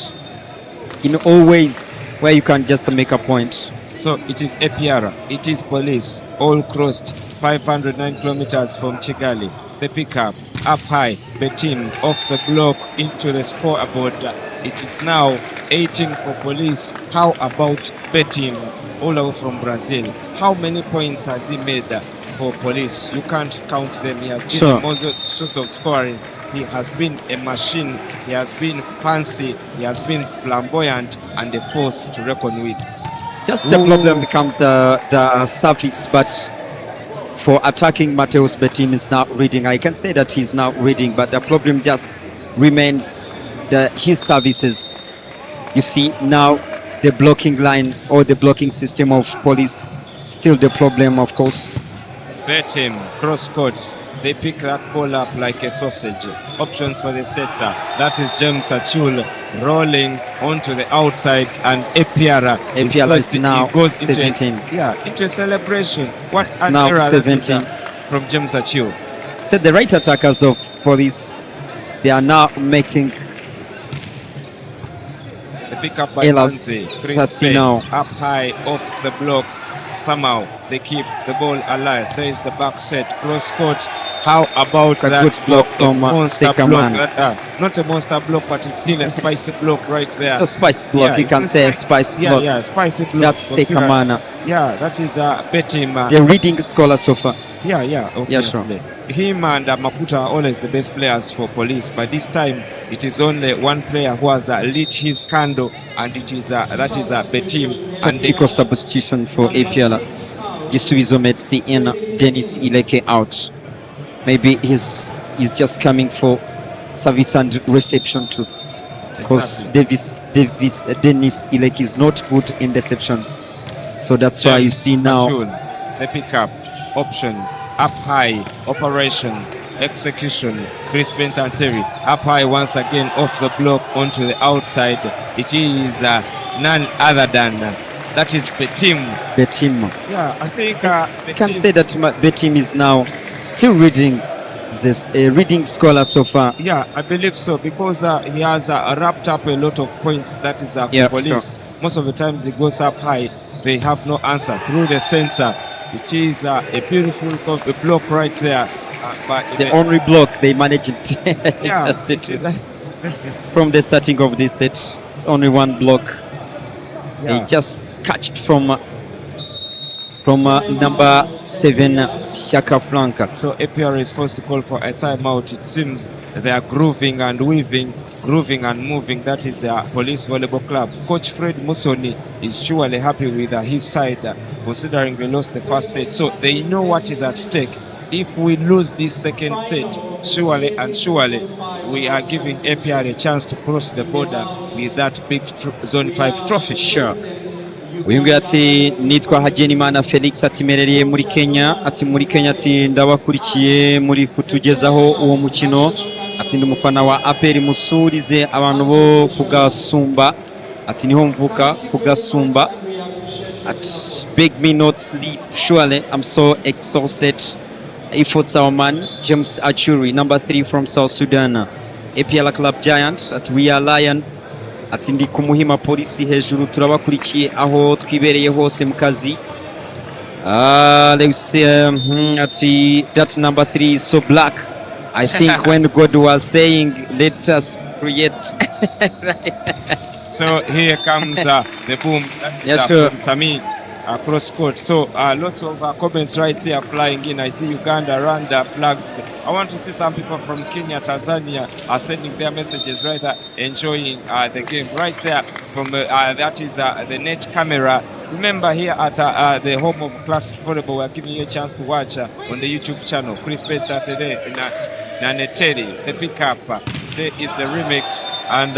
in all ways where you can just make a point. So it is APR, it is police, all crossed 509 kilometers from Kigali. The pickup up high, the team off the block into the scoreboard. It is now 18 for police. How about betting all the way from Brazil? How many points has he made for police? You can't count them. He has been a most source of scoring. He has been a machine. He has been fancy. He has been flamboyant and a force to reckon with. Just the problem becomes the service, but for attacking, Mateus Betim is not reading. I can say that he's not reading, but the problem just remains his services. You see, now the blocking line or the blocking system of police still the problem, of course. Betim, cross court. They pick that ball up like a sausage. Options for the setter. That is James Achul rolling onto the outside, and APR is now goes 17. Into a celebration. What it's an now error 17 from James Achul. Said the right attackers of police, they are now making the pick up by Manzi. Chris up high off the block. Somehow they keep the ball alive. There is the back set, cross court. How about that good block from monster block? Not a monster block, but it's still a spicy block right there. It's a spicy block. You can say a spicy block. Yeah, spicy block. That's Sekamana. Yeah, that is Betim. The reading scholar so far. Yeah, obviously. Yeah, sure. Him and Maputa are always the best players for police, but this time it is only one player who has lit his candle, and it is that is Betim. Tactical substitution for APL. Gisubizo Metsi in, Dennis Ileke out. Maybe he's just coming for service and reception too, because exactly. Dennis Ileke is not good in reception, so that's why you see now the pickup options up high, operation, execution. Chris Bentanterit up high once again off the block onto the outside. It is none other than that is Betim. Yeah, I think I can say that Betim is now still reading this reading scholar so far. Yeah, I believe so, because he has wrapped up a lot of points. That is police. Sure. Most of the times he goes up high, they have no answer through the center. It is a beautiful block right there. But the only block they managed from the starting of this set. It's only one block. Yeah. They just catched from number 7 Shaka Flanka. So APR is forced to call for a timeout. It seems they are grooving and weaving, grooving and moving. That is Police Volleyball Club. Coach Fred Musoni is surely happy with his side, considering we lost the first set. So they know what is at stake. If we lose this second set, surely we are giving APR a chance to cross the border with that big Zone 5 trophy. Sure. Uyu nguyu ati nitwa Hagenimana Felix, ati merereye muri Kenya, ati muri Kenya, ati ndabakurikiye muri kutugezaho uwo mukino, ati ndi umufana wa APR musurize abantu bo kugasumba, ati niho mvuka kugasumba, at beg me not sleep, surely I'm so exhausted. Efforts our man James Achuri, number 3 from South Sudan. APL Club Giant, at we are Lions, ati ndi kumuhima polisi hejuru turabakurikiye aho twibereye hose mukazi. Let's say ati that number 3 is so black. I think when God was saying let us create so here comes the boom. That is sure. from Sami. cross court. So lots of comments right here flying in. I see Uganda, Rwanda flags. I want to see some people from Kenya, Tanzania are sending their messages right there, enjoying the game right there from that is the net camera. Remember here at the home of classic volleyball, we're giving you a chance to watch on the YouTube channel. Chris Betts today, Naneteri, the pickup. There is the remix, and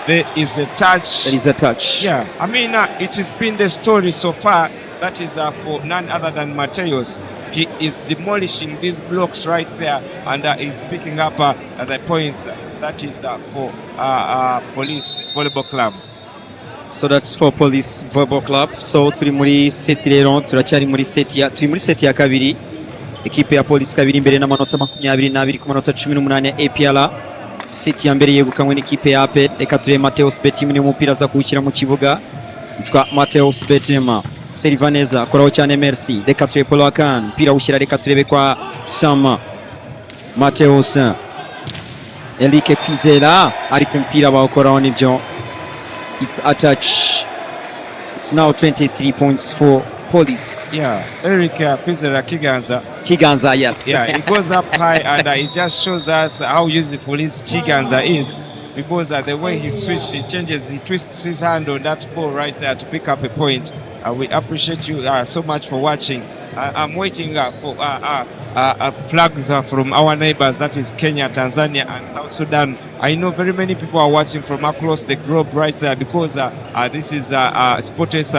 there is a touch. There is a touch. Yeah, I mean, it has been the story so far. That is for none other than Mateos. He is demolishing these blocks right there, and is picking up the points. That is for Police Volleyball Club. So that's for Police Volleyball Club. So turi muri seti rero, turi muri seti ya kabiri. Ekipe ya Police kabiri imbere n'amanota 22 ku manota 18 ya APR. Seti ya mbere yegukanywe n'ikipe ya APR. Reka turebe Mateos Betim ni umupira aza kuwushyira mu kibuga. Yitwa Mateos Betim. Seriva neza akoraho cyane Merci. Reka turebe Paul Akan, mpira ushyira, reka turebe kwa Sama. Mateos. Elike Kwizera ariko mpira bawukoraho nibyo. It's a touch. It's now 23 points for Police. Yeah, Eric Kwizera Kiganza, yes. Yeah, it goes up high, and it just shows us how useful his Kiganza is, because the way he switches, he changes, he twists his hand on that ball right there to pick up a point. We appreciate you so much for watching. I'm waiting for flags from our neighbors, that is Kenya, Tanzania, and South Sudan. I know very many people are watching from across the globe right there, because this is Sportes,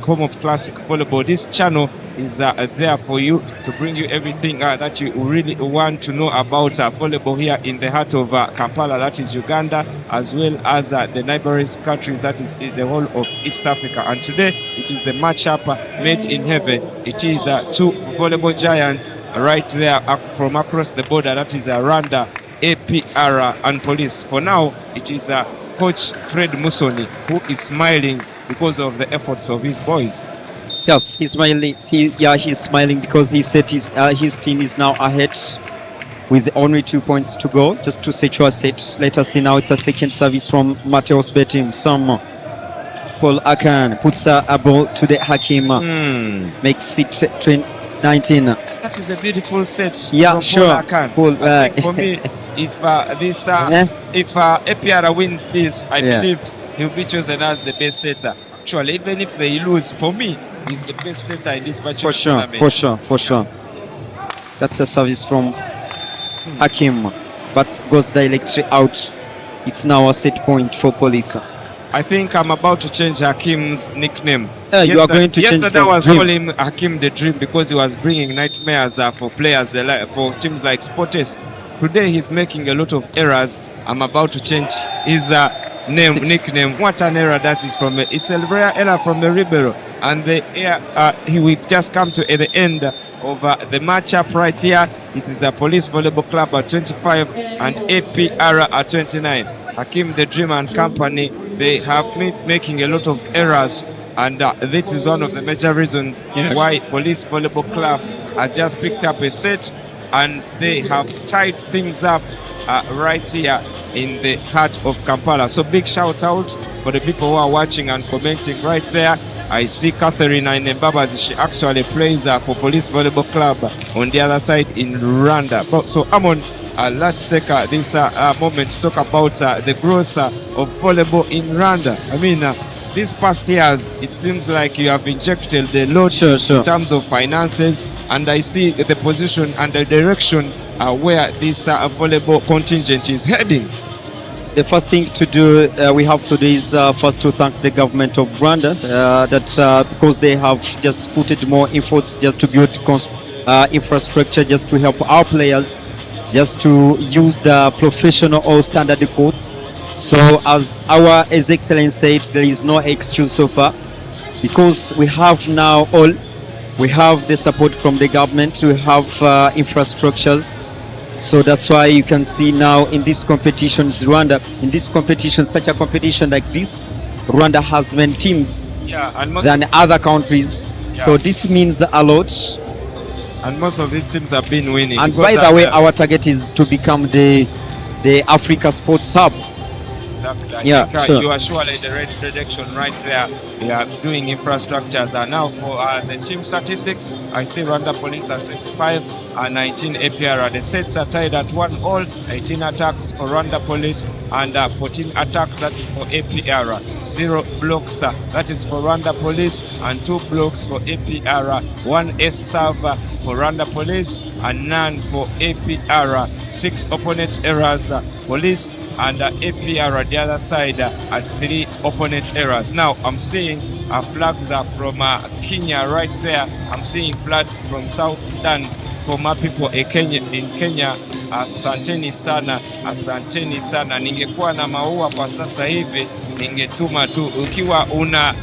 home of classic volleyball. This channel is there for you to bring you everything that you really want to know about volleyball here in the heart of Kampala, that is Uganda, as well as the neighboring countries, that is the whole of East Africa. And today it is a matchup made in heaven. It is two volleyball giants right there from across the border, that is Rwanda, APR and Police. For now, it is Coach Fred Musoni who is smiling because of the efforts of his boys. Yes, he's smiling. He's smiling because he said his team is now ahead with only 2 points to go, just to secure a set. Let us see now. It's a second service from Mateos Betim. Some Paul Akan puts a ball to the Hakim. Makes it 19. That is a beautiful set. Yeah, from sure. Paul Akan. Paul, I think for me, if APR wins this, I believe he'll be chosen as the best setter. Actually, even if they lose, for me, he's the best setter in this match. For sure. That's a service from Hakim, but goes directly out. It's now a set point for Police. I think I'm about to change Hakim's nickname. You are going to change. Yesterday I was calling him Hakim the Dream because he was bringing nightmares for players, for teams like Sportes. Today he's making a lot of errors. I'm about to change his nickname. What an error that is from it's a rare error from the Ribeiro, and he will just come to the end of the matchup right here. It is a Police Volleyball Club at 25 and APR at 29. Hakim the Dream and company, they have been making a lot of errors, and this is one of the major reasons why Police Volleyball Club has just picked up a set, and they have tied things up right here in the heart of Kampala. So big shout out for the people who are watching and commenting right there. I see Catherine Inembabazi, she actually plays for Police Volleyball Club on the other side in Rwanda. So Amon, let's take this moment to talk about the growth of volleyball in Rwanda. I mean, these past years, it seems like you have injected a lot in terms of finances, and I see the position and the direction where this volleyball contingent is heading. The first thing to do, we have to do is first to thank the government of Rwanda, that because they have just put more efforts just to build infrastructure, just to help our players, just to use the professional or standard courts. So as our His Excellency said, there is no excuse so far, because we have now we have the support from the government, we have infrastructures. So that's why you can see now in these competitions, Rwanda, in this competition, such a competition like this, Rwanda has many teams than other countries. So this means a lot. And most of these teams have been winning. And by the way, our target is to become the Africa Sports Hub. Exactly. I Yeah, think sure. you are surely the right direction right there. We are doing infrastructures. Now for the team statistics, I see Rwanda Police at 25 and 19 APR. The sets are tied at 1-all. 18 attacks for Rwanda Police and 14 attacks, that is for APR. 0 blocks, that is for Rwanda Police, and 2 blocks for APR. 1 S serve for Rwanda Police and none for APR. 6 opponent errors, Police and APR the other side at 3 opponent errors. Now I'm seeing flags from Kenya right there. I'm seeing flags from South Sudan for my people in Kenya. Asanteni sana, asanteni sana. Ningekuwa na maua kwa sasa hivi ningetuma tu. Ukiwa una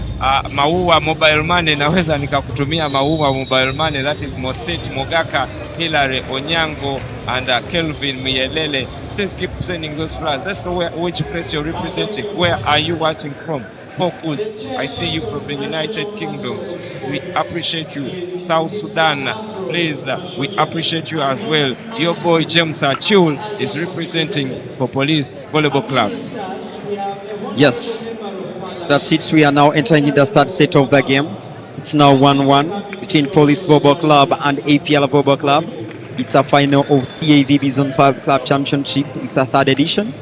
maua mobile money, naweza nikakutumia maua mobile money. That is Moset Mogaka, Hilary Onyango and Kelvin Miyelele. Please keep sending those flags. Let's know which place you're representing. Where are you watching from? Focus, I see you from the United Kingdom. We appreciate you. South Sudan, please, we appreciate you as well. Your boy James Achul is representing for Police Volleyball Club. Yes, that's it. We are now entering in the third set of the game. It's now 1-1 between Police Volleyball Club and APL Volleyball Club. It's a final of CAVB Zone 5 Club Championship. It's a third edition.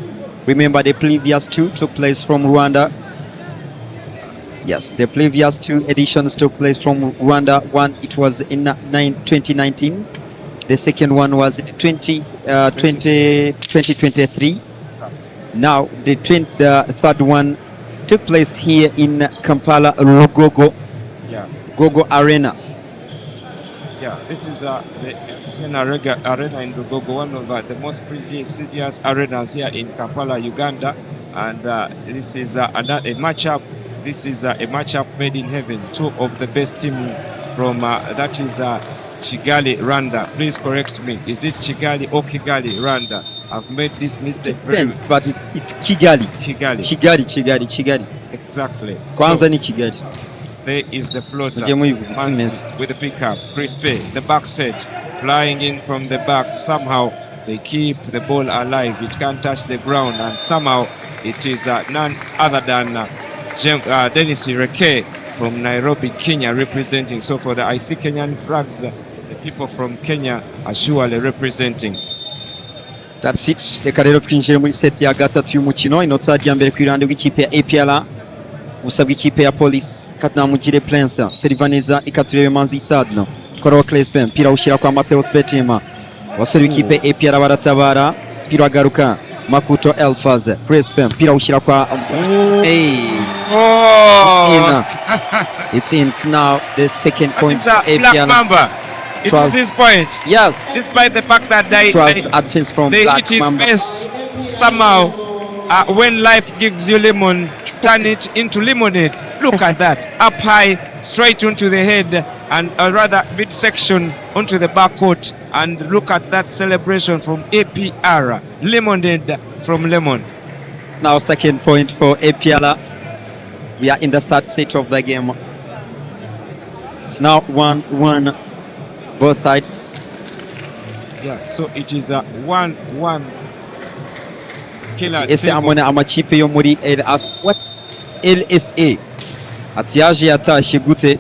Remember, the previous two took place from Rwanda. Yes, the previous 2 editions took place from Rwanda. One, it was in 2019. The second one was 2023. Now, the third one took place here in Kampala, Rugogo, Gogo Arena. Yeah, this is the Arena in Rugogo, one of the most prestigious arenas here in Kampala, Uganda. And this is a matchup. This is a matchup made in heaven. 2 of the best teams from that is Kigali, Rwanda. Please correct me. Is it Kigali or Kigali, Rwanda? I've made this mistake. Depends, but it's Kigali. Kigali. Exactly. Kwanza ni Kigali. There is the floater. Manzi with the pickup. Crispy, the back set, flying in from the back. Somehow they keep the ball alive. It can't touch the ground, and somehow it is none other than Dennis Reke from Nairobi, Kenya, representing. So for the IC Kenyan flags, the people from Kenya are surely representing. That's it. Reka rero twinjire muri set ya gatatu y'umukino. Inota rya mbere ku irande rw'ikipe ya APR. Usabwa ikipe ya Police Katnamugire Prince. Serivaneza ikaturebe Manzi Sadno. Koro Crespe mpira ushyira kwa Mateo Spetima. Wasore ikipe APR baratabara. Mpira agaruka Makuto Elfaz. Crespe mpira ushyira kwa It's in now the second point for APR. It is his point. Yes. Despite the fact that they hit his face somehow, when life gives you lemon, turn it into lemonade. Look at that. Up high, straight onto the head, and rather midsection onto the backcourt. And look at that celebration from APR. Lemonade from Lemon. It's now second point for APR. We are in the third set of the game. It's now 1-1. Both sides. Yeah, so it is a 1-1. Ese amone amakipe yo muri what's LSA ati yaje yatashye gute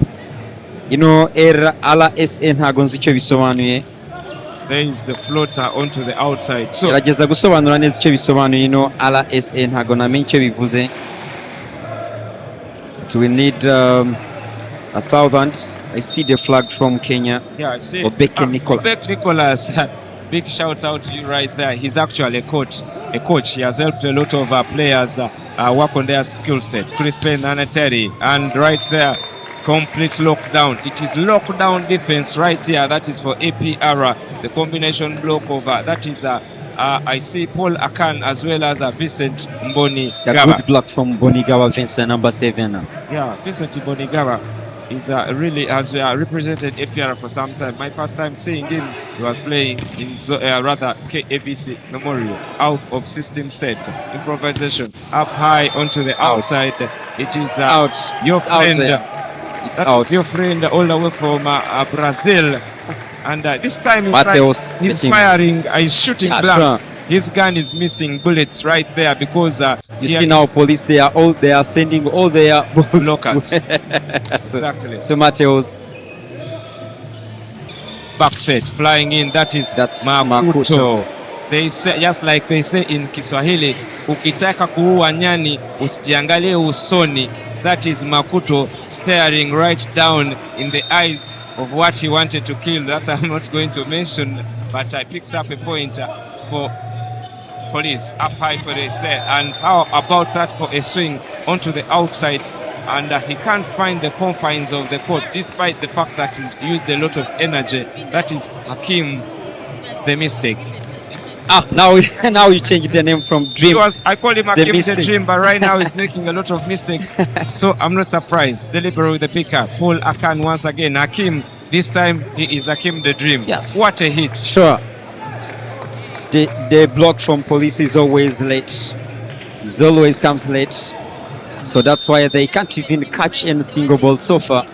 RLSA ntago nzi icyo bisobanuye. There is the floater onto the outside. So gerageza gusobanura neza icyo bisobanuye RLSA ntago namenye icyo bivuze. We need 1,000. I see the flag from Kenya. Yeah, I see. Obeke Nicholas. Obeke Nicholas. Big shout out to you right there. He's actually a coach. He has helped a lot of players work on their skill set. Crispin Anateri, and right there, complete lockdown. It is lockdown defense right here. That is for APR. The combination block over. That is I see Paul Akan as well as Vincent Mboni Gaba. Good block from Mboni Gaba, Vincent, number 7. Yeah, Vincent Mboni Gaba is really has represented APR for some time. My first time seeing him, he was playing in rather KAVC Memorial, out of system set, improvisation, up high onto the outside. It is out. Your friend. It's out. Your friend all the way from Brazil. And this time he's firing, he's shooting blanks. His gun is missing bullets right there because You see now, police, they are sending all their balls blockers. Exactly. To Mateos. Back set flying in. That's Makuto. They say, just like they say in Kiswahili, ukitaka kuua nyani usijiangalie usoni. That is Makuto staring right down in the eyes of what he wanted to kill. That I'm not going to mention, but I picks up a point for police up high for the say. And how about that for a swing onto the outside? And he can't find the confines of the court despite the fact that he used a lot of energy. That is Hakim, the mistake. Now you change the name from Dream. I called him Hakim the Dream, but right now he's making a lot of mistakes. So I'm not surprised. The liberal with the picker, Paul Akan once again. Hakim, this time he is Hakim the Dream. Yes. What a hit. Sure. The block from police is always late. It always comes late. So that's why they can't even catch any single ball so far.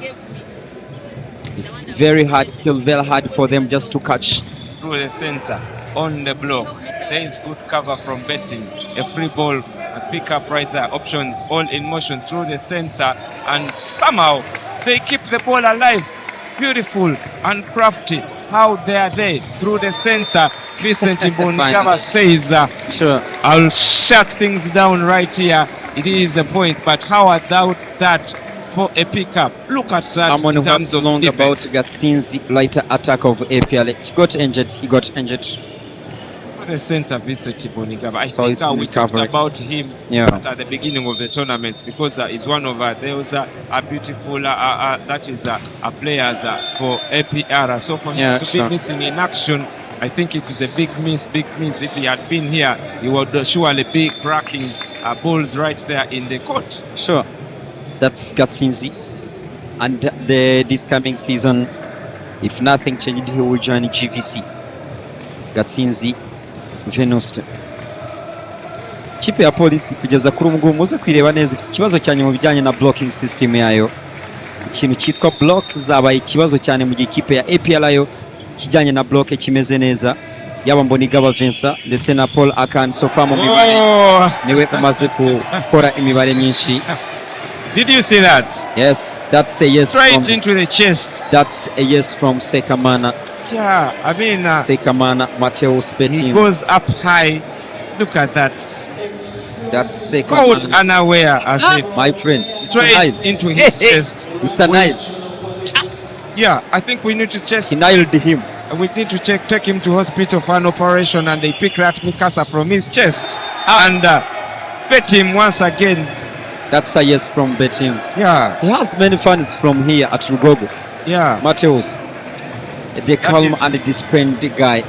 It's very hard, still very hard for them just to catch. Through the center, on the block. There is good cover from betting. A free ball, a pick up right there. Options all in motion through the center. And somehow they keep the ball alive. Beautiful and crafty. How they are there through the center. Vincent Mbonigaba says, sure, I'll shut things down right here. It is a point, but how about that for a pickup? Look at that. Someone in terms of long defense. about Gatsin's lighter attack of APL. He got injured. The center, Vincent Mbonigaba. I So think we talked about him at the beginning of the tournament because he's one of those a beautiful that is players for APR. So for him to be missing in action, I think it is a big miss. If he had been here, he would surely be cracking balls right there in the court. Sure. That's Gatsinzi. And this coming season, if nothing changed, he will join GVC. Gatsinzi Venuste. Kipe ya polisi kugeza kuri umugabo muze kwireba neza ifite ikibazo cyane mu bijyanye na blocking system yayo. Ikintu cyitwa block zabaye ikibazo cyane mu gikipe ya APL yo kijyanye na block kimeze neza. Yaba Mbonigaba Vincent ndetse na Paul Akan sofa mu mibare niwe umaze gukora imibare myinshi. Did you see that? Yes, that's a yes. Straight into the chest. That's a yes from Sekamana. Yeah, I mean Sekamana Mateos betting. He goes up high. Look at that. That's Sekamana. Caught unaware as my friend. Straight into his chest. It's a knife. Yeah, I think we need to chest. He nailed him. We need to take him to hospital for an operation, and they pick that Mikasa from his chest and bet him once again. That's a yes from betting. Yeah, he has many fans from here at Rugogo. Yeah, Mateos, the calm and the disciplined guy.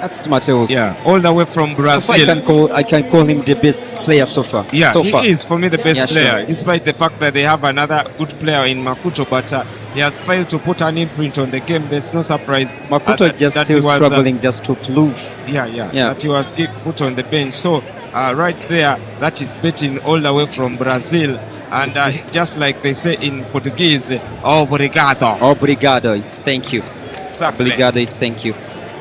That's Mateos. Yeah, all the way from Brazil. So I can call him the best player so far. Yeah, so far. He is for me the best player, sure. Despite the fact that they have another good player in Makuto, but he has failed to put an imprint on the game. There's no surprise. Makuto just still struggling just to prove. Yeah, that he was put on the bench. So right there, that is betting all the way from Brazil. And just like they say in Portuguese, obrigado. Obrigado, it's thank you. Exactly. Obrigado, it's thank you.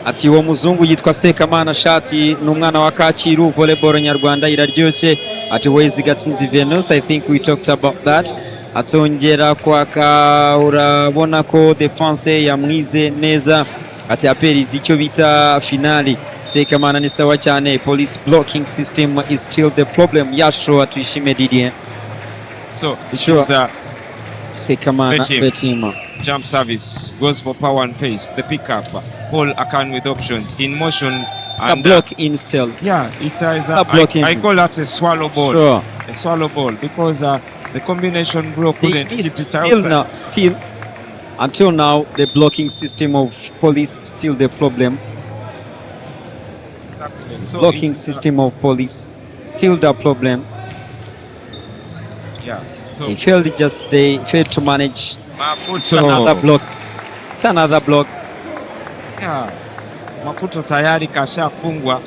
Ati uwo muzungu yitwa Sekamana Shati n'umwana wa Kacyiru volleyball nyarwanda iraryoshye. Ati Wezi Gatsinzi Venus, I think we talked about that. Atongera kwaka urabona ko defense yamwize neza. Ati aperizi icyo bita finali. Sekamana ni sawa cyane. Police blocking system is still the problem. Yasho atwishime Didier. So sure. Sekamana Betima. Jump service goes for power and pace. The pickup, Paul Akan with options in motion. And block in still. Yeah, it is. I call that a swallow ball. Sure. A swallow ball because the combination block couldn't keep it out. Still, until now, the blocking system of police still the problem. Exactly. So blocking system of police still the problem. Yeah. So they failed to manage. It's another block. It's another block. Yeah. Makuto tayari kashafungwa.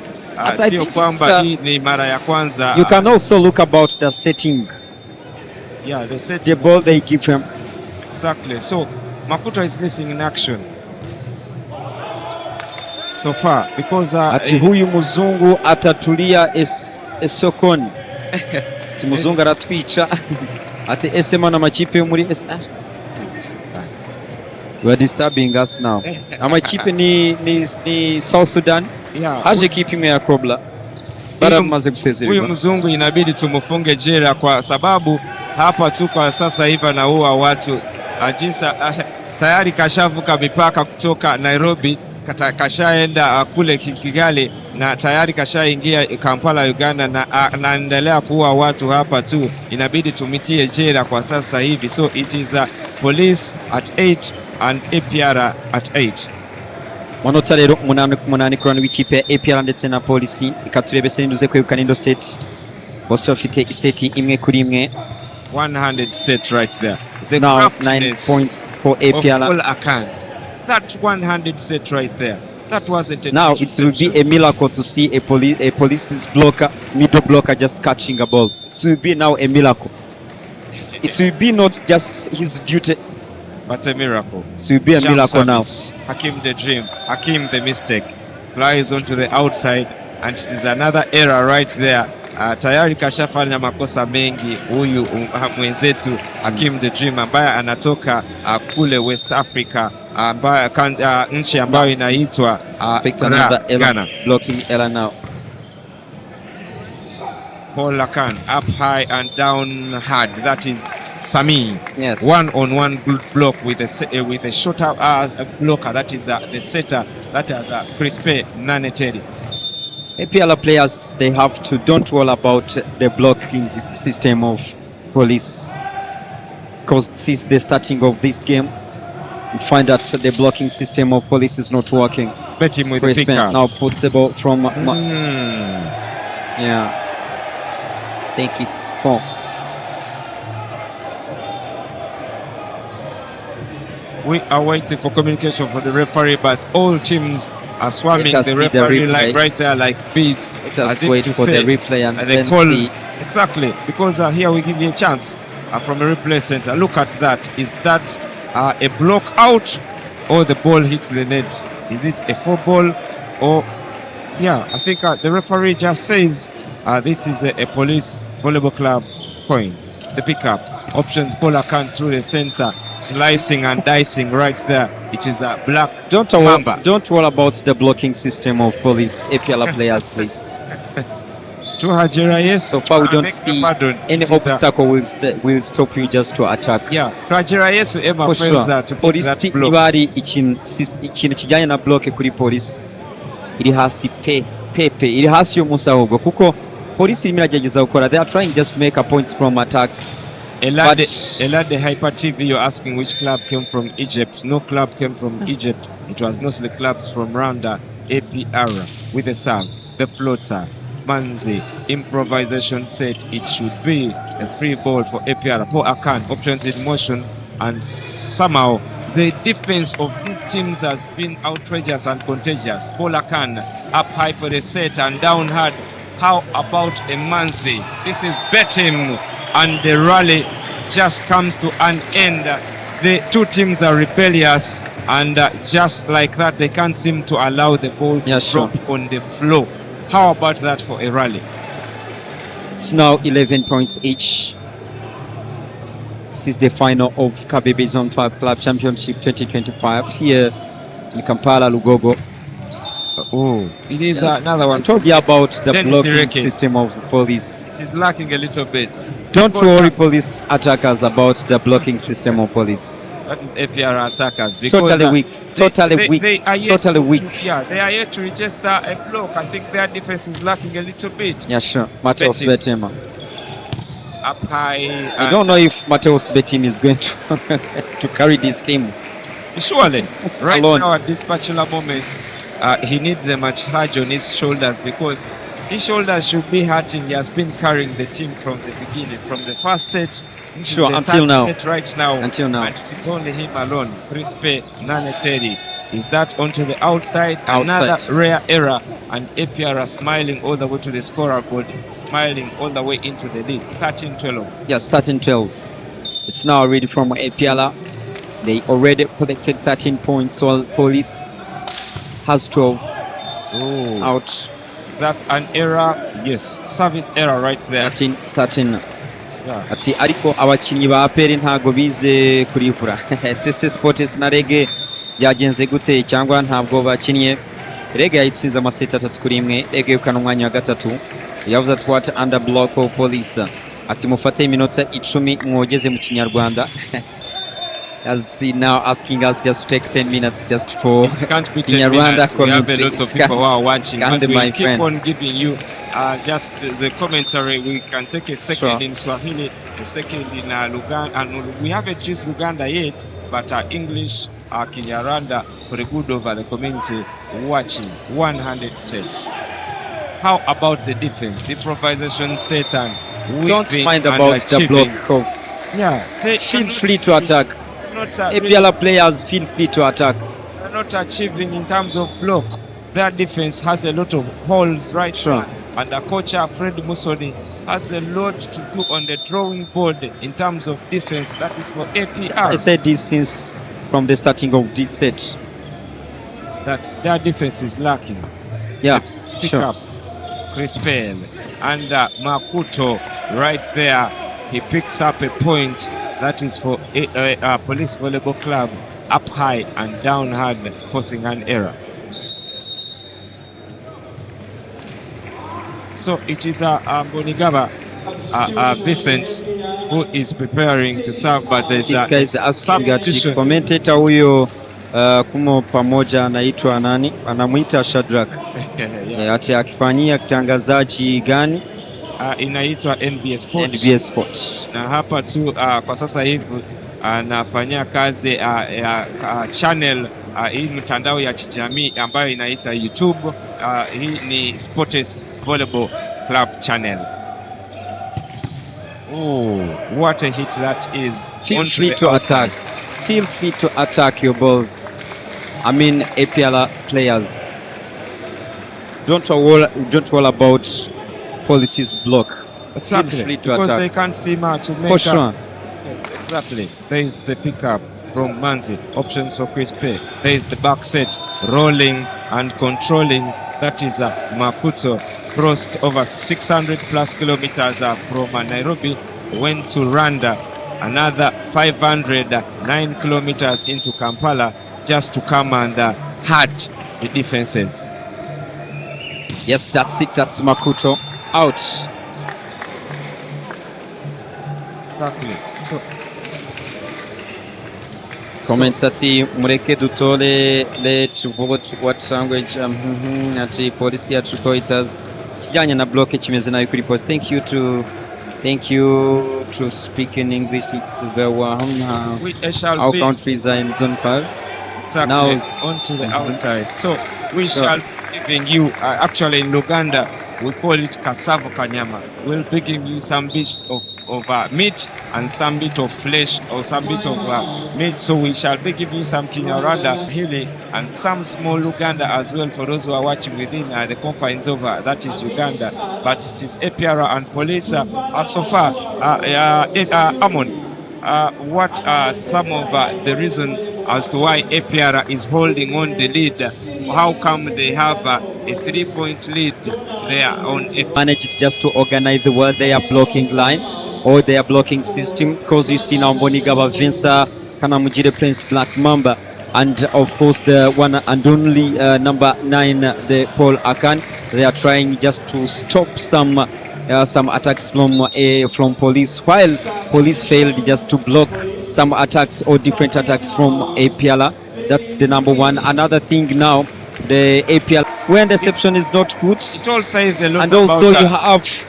Sio kwamba hii ni mara ya kwanza. You can also look about the setting. Yeah, the setting. The ball they give him. Exactly. So Makuto is missing in action. so far because ati huyu muzungu atatulia esokoni ati muzungu aratwica ati ese mana amakipe yo muri you are disturbing us now. Amakipe ni South Sudan. Haje kipi imwe ya Kobla baramaze gusezererwa. Huyu mzungu inabidi tumufunge jela kwa sababu hapa tu kwa sasa hivi anaua watu. Ajisa tayari kashavuka mipaka kutoka Nairobi kashaenda kule Kigali na tayari kashaingia Kampala Uganda na anaendelea kuua watu hapa tu. Inabidi tumitie jela kwa sasa hivi. So it is police at 8 and APR at 8. Manota rero 8-8 kurana w'ikipe ya APR ndetse na polisi. Ikaturebe se nduze kwegukana indo set. Bose bafite iseti imwe kuri imwe. 100 set right there. The now 9 points for APR. That 100 set right there. That wasn't now it will be a miracle to see a police's blocker, middle blocker just catching a ball. It will be now a miracle. It will be not just his duty, but a miracle. It will be a miracle now. Hakim the dream, Hakim the mistake. Flies onto the outside and it is another error right there. Tayari kashafanya makosa mengi huyu mwenzetu Hakim the dream ambaye anatoka kule West Africa ambaye nchi ambayo inaitwa Ghana. Blocking error now. Paul Lacan up high and down hard. That is Sami. Yes. 1-on-1 block with a shorter blocker. That is the setter. That is Crispe Naneteri. APL players, they have to don't worry about the blocking system of police, because since the starting of this game you find that the blocking system of police is not working. Bet him with the pick-up. Now puts the ball from yeah, I think it's 4. We are waiting for communication for the referee, but all teams are swarming the referee like right there, like bees. Just wait for the replay and then see. Exactly, because here we give you a chance from a replay center. Look at that. Is that a block out or the ball hits the net? Is it a 4 ball or yeah? I think the referee just says this is a police volleyball club point. The pickup options. Paul Akan through the center. Slicing and dicing right there. It is a black. Don't worry about the blocking system of police APL players, please. So far we don't see any obstacle will stop you just to attack. Yeah, for sure. Police ibari ikintu kijyanye na block kuri police iri hasi pepe iri hasi yo musahubwo kuko police imiragegeza gukora. They are trying just to make a points from attacks. Elade Hyper TV, you're asking which club came from Egypt. No club came from Egypt. It was mostly clubs from Rwanda. APR with the serve, the floater, Manzi, improvisation set. It should be a free ball for APR. Paul Akan, options in motion, and somehow the defense of these teams has been outrageous and contagious. Paul Akan up high for the set and down hard. How about a Manzi? This is betting. And the rally just comes to an end. The two teams are rebellious, and just like that, they can't seem to allow the ball to drop on the floor. How about that for a rally? It's now 11 points each. This is the final of Cavb Zone 5 Club Championship 2025 here in Kampala, Lugogo. Oh, it is another one. Told you about the blocking system of police. It is lacking a little bit. Don't worry, police attackers, about the blocking system of police. That is APR attackers. Totally weak. Totally weak. Totally weak. Yeah, they are yet to register a block. I think their defense is lacking a little bit. Yeah, sure. Mateus Betima. Up high. I don't know if Mateus Betim is going to carry this team. Surely. Right now at this particular moment, he needs a massage on his shoulders because his shoulders should be hurting. He has been carrying the team from the beginning, from the first set. Sure, until now. Set right now. Until now. And it is only him alone. Crispe Naneteri. Is that onto the outside? Another rare error. And APR are smiling all the way to the scoreboard, smiling all the way into the lead. 13-12. Yes, 13-12. It's now already from APR. They already collected 13 points, while police has 12. Oh, out. is that an error? Yes, service error right there. 13. Yeah. Ati ariko abakinnyi ba APR ntago bize kurivura. TC Sports na Rege byagenze gute cyangwa ntabwo bakinnye? Rege yayitsinze amaseti 3-1. Rege yukana umwanya wa gatatu. Yavuze ati what under block of police. Ati mufate iminota 10 mwogeze mu kinyarwanda. As he now asking us just to take 10 minutes just for It can't be 10 Kinyarwanda minutes. We have a commentary. lot of people who are watching. But my we'll keep friend. on giving you just the commentary. We can take a second Sure. in Swahili, a second in Luganda. And we haven't used Luganda yet, but English, Kinyarwanda for the good of the community watching. 100%. How about the defense? Improvisation set and Don't whipping mind and about the achieving. block of. Yeah, they Feel free to attack. not APR players feel free to attack. they're not achieving in terms of block. Their defense has a lot of holes right Sure. now. And the coach Fred Musoni has a lot to do on the drawing board in terms of defense. That is for APR. I said this since from the starting of this set. That their defense is lacking. Yeah, Pick sure. up Chris Pell and Makuto right there. He picks up a point that is for Police Volleyball Club, up high and down hard, forcing an error. So it is Bonigaba Vincent who is preparing to serve, but there's This guy is a asking ati substitution. commentator huyo kumo pamoja anaitwa nani? Anamuita Shadrack. Yeah. Ati akifanyia kitangazaji gani? Inaitwa NBS Sports. NBS Sports. Na hapa tu kwa sasa hivi anafanyia kazi ya channel hii mtandao ya kijamii ambayo inaita YouTube. Hii ni Sports Volleyball Club channel. Oh, what a hit that is. Feel Onto free the to outside. attack. Feel free to attack your balls. I mean APR players. Don't worry about policies block. Exactly, Feel free to because attack. they can't see much to make For sure. Yes, exactly. There is the pickup from Manzi. Options for Chris Pay. There is the back set, rolling and controlling. That is Maputo. Crossed over 600 plus kilometers from Nairobi. Went to Rwanda. Another 509 kilometers into Kampala just to come and hurt the defenses. Yes, that's it. That's Makuto out. Exactly. So Comments ati mureke dutore let's vote what language ati polisi yacu ko itazi kijyanye na block kimeze nayo kuri post. Thank you to speak in English. It's very well. we shall Our be countries are in zone 5. exactly now onto the outside. So we Sure. shall be giving you actually in Luganda we call it Kasavo Kanyama. We'll be giving you some bit of meat and some bit of flesh or some bit of meat. So we shall be giving you some Kinyarwanda Hili and some small Luganda as well for those who are watching within the confines of that is Uganda. But it is APR and police so far. Amon, what are some of the reasons as to why APR is holding on the lead? How come they have a 3-point lead there on APR? Managed just to organize the world their blocking line or their blocking system, because you see now Mbonigaba Vinsa Kanamujire Prince Black Mamba and of course the one and only number 9 the Paul Akan. They are trying just to stop some attacks from police, while police failed just to block some attacks or different attacks from APR. That's the number one. Another thing now, the APR when the reception is not good, It all says a lot and about also you that. have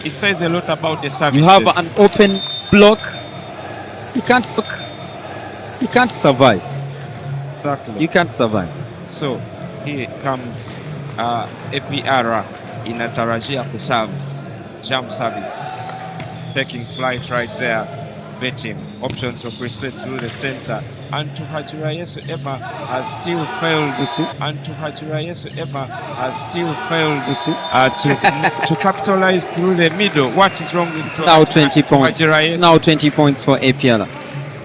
It says a lot about the you services. have an open block. You can't survive. Exactly. You can't survive. So here comes APR inatarajia kuserve jump service, taking flight right there, betting options for Christmas through the center, and to Hajura Yesu Emma has still failed. And to Hajura Yesu Emma has still failed to capitalize through the middle. What is wrong with It's now 20 points. Hajura It's Yesu? now 20 points for APR.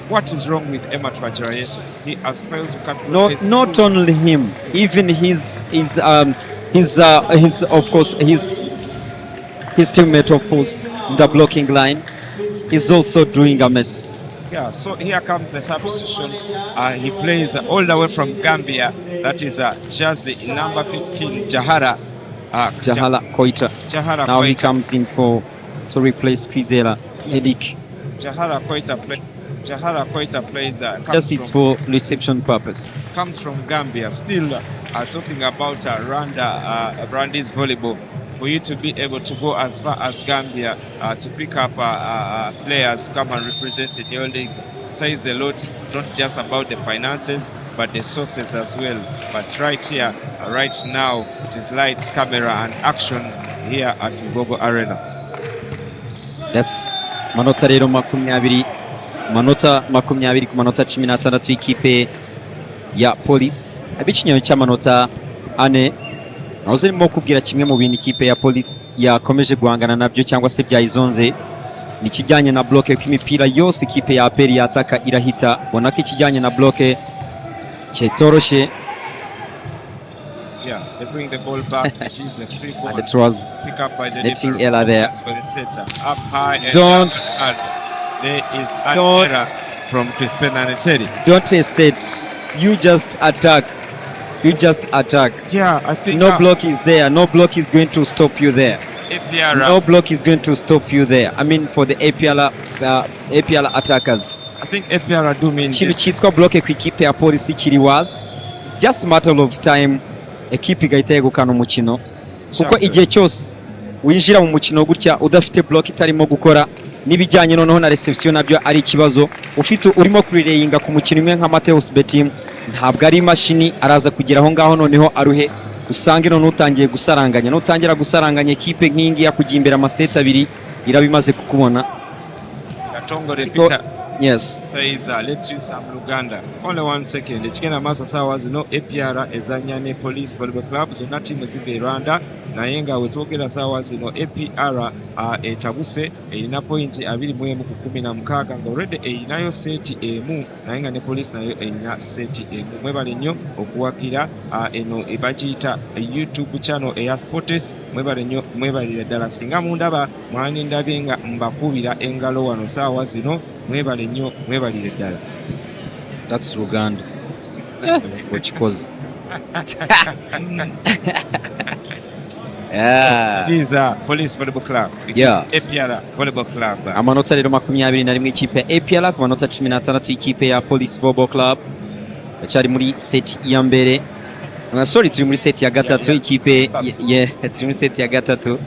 what is wrong with Emma Twagirayesu? He has failed to cut No, his not two- only him, even his of course his teammate, of course, in the blocking line is also doing a mess. Yeah, so here comes the substitution. He plays all the way from Gambia. That is jersey number 15, Jahara. Jahala Koita. Jahara Now he Koita. comes in to replace Kwizera Edik. Jahara Koita plays. Just it's for reception purpose. Comes from Gambia. Still talking about Randy's volleyball. For you to be able to go as far as Gambia to pick up players to come and represent in your league says a lot, not just about the finances but the sources as well. But right here, right now, it is lights, camera and action here at Gogo Arena. Yes, manota rero makumyabiri ku manota 16 y'ikipe ya Police, abicinyo cy'amanota ane. Naho zirimo kubwira kimwe mu bintu ikipe ya Police yakomeje guhangana nabyo cyangwa se byayizonze ni kijyanye na bloke kw'imipira yose ikipe ya APR yataka irahita. Bona ko ikijyanye na bloke cyetoroshye. Yeah, they bring the ball back. It is a free ball. And it was Pick up by the letting libero. Ella there. For the setter. Up high and Don't- there is an Don't- error from Crispin Aneteri. Don't hesitate. You just attack. Yeah, I think No block is there. No block is going to stop you there. APR, No block is going to stop you there. I mean, for the APR attackers. I think APR do mean Ikintu this. cyitwa bloke ku ikipe ya Polisi kiri wazi. It's just a matter of time ekipe igahita yegukana umukino. Kuko igihe cyose winjira mu mukino gutya udafite block itarimo gukora n'ibijyanye noneho na reception nabyo ari ikibazo. Ufite urimo kurireyinga ku mukino imwe nka Mateus Betim, ntabwo ari imashini araza kugera aho ngaho noneho aruhe usange none utangiye gusaranganya. Nutangira gusaranganya ekipe nk'ingi yakujya imbere amaseta abiri irabimaze kukubona. Katongo repeater Yes. says let's use some Luganda. Only 1 second. Ekigenda maaso sawa zino APR ezanya ne Police Volleyball Club zonna tiimu ziva Rwanda naye nga wetwogera sawa zino APR etabuse erina pointi 21 ku 16 nga already erinayo seti emu naye nga ne Police nayo erina seti emu. Mwebale nnyo okuwagira eno ebagiyita YouTube channel eya Sports. Mwebale nnyo, mwebalire ddala. Singa mundaba mwani ndabye nga mbakubira engalo wano sawa zino, mwebale nnyo, mwebalire ddala. That's Luganda. Which was yeah. It is Police Volleyball Club. It Yeah. is APR Volleyball Club. Amanota rero 21 ikipe ya APR ku manota 16 ikipe ya Police Volleyball Club. Bacari muri set ya mbere. Sorry, turi muri set ya gatatu ikipe turi muri set ya gatatu.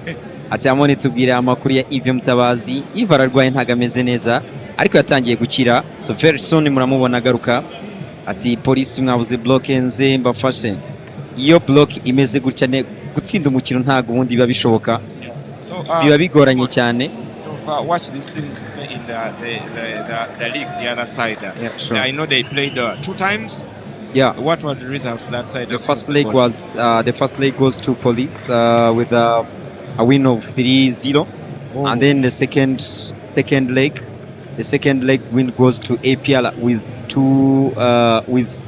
Ati amone tubwira amakuru ya Yves Mutabazi. Yves ararwaye ntago ameze neza ariko yatangiye gukira, so very soon muramubona agaruka. Ati Police mwabuze block nze mbafashe. Iyo block imeze gutya ne gutsinda umukino ntago ubundi biba bishoboka. So Biba bigoranye cyane. watch these teams play in the league the other side. Yeah, sure. I know they played 2 times. Yeah. What were the results that side? The first leg goes to Police with a win of 3-0. Oh. And then the second leg win goes to APL with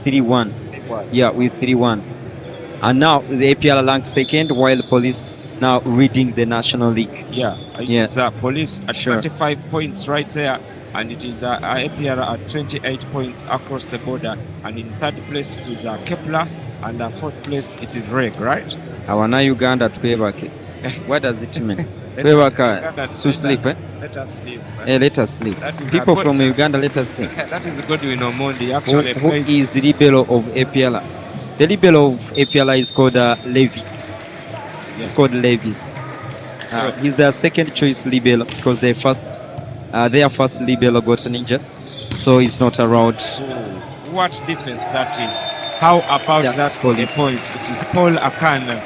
3-1. Yeah, with 3-1. And now the APL ranked second while Police now leading the National League. Yeah, Yeah. it's Police at Sure. 25 points right there, and it is APR at 28 points across the border. And in 3rd place it is Kepler, and 4th place it is Reg, right? Awana Uganda twebake. What does it mean? Twebaka to sleep, eh? Let us sleep. Let us sleep. That is People a from good- Uganda, let us sleep. That is Godwin Omondi Who actually plays. is the libero of APL? The libero of APL is called Levis. It's called Levis. So He's their second choice libero because their first libero got injured, so he's not around. what defense that is? How about That's that Police. point? It is Paul Akana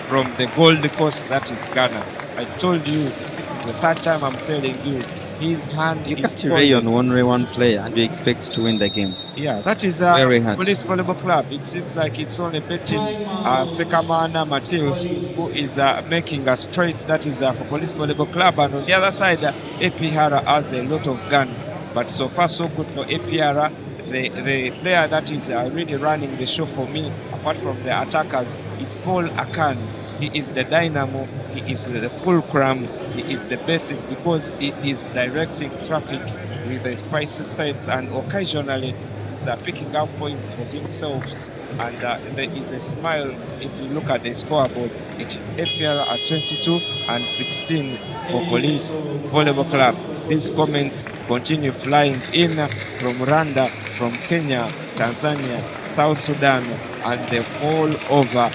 from the Gold Coast, that is Ghana. I told you, this is the 3rd time I'm telling you, his hand You is can't rely on pointed. one player and you expect to win the game. Yeah, that is Very hard. Police Volleyball Club. It seems like it's only betting Sekamana Mateus, who is making a straight. That is for Police Volleyball Club. And on the other side, APR has a lot of guns. But so far, so good for APR. The player that is really running the show for me, apart from the attackers, is Paul Akan. He is the dynamo, he is the fulcrum, he is the basis because he is directing traffic with the spicy sets and occasionally is picking up points for himself. And there is a smile if you look at the scoreboard. It is APR at 22 and 16 for Police Volleyball Club. These comments continue flying in from Rwanda, from Kenya, Tanzania, South Sudan, and the all over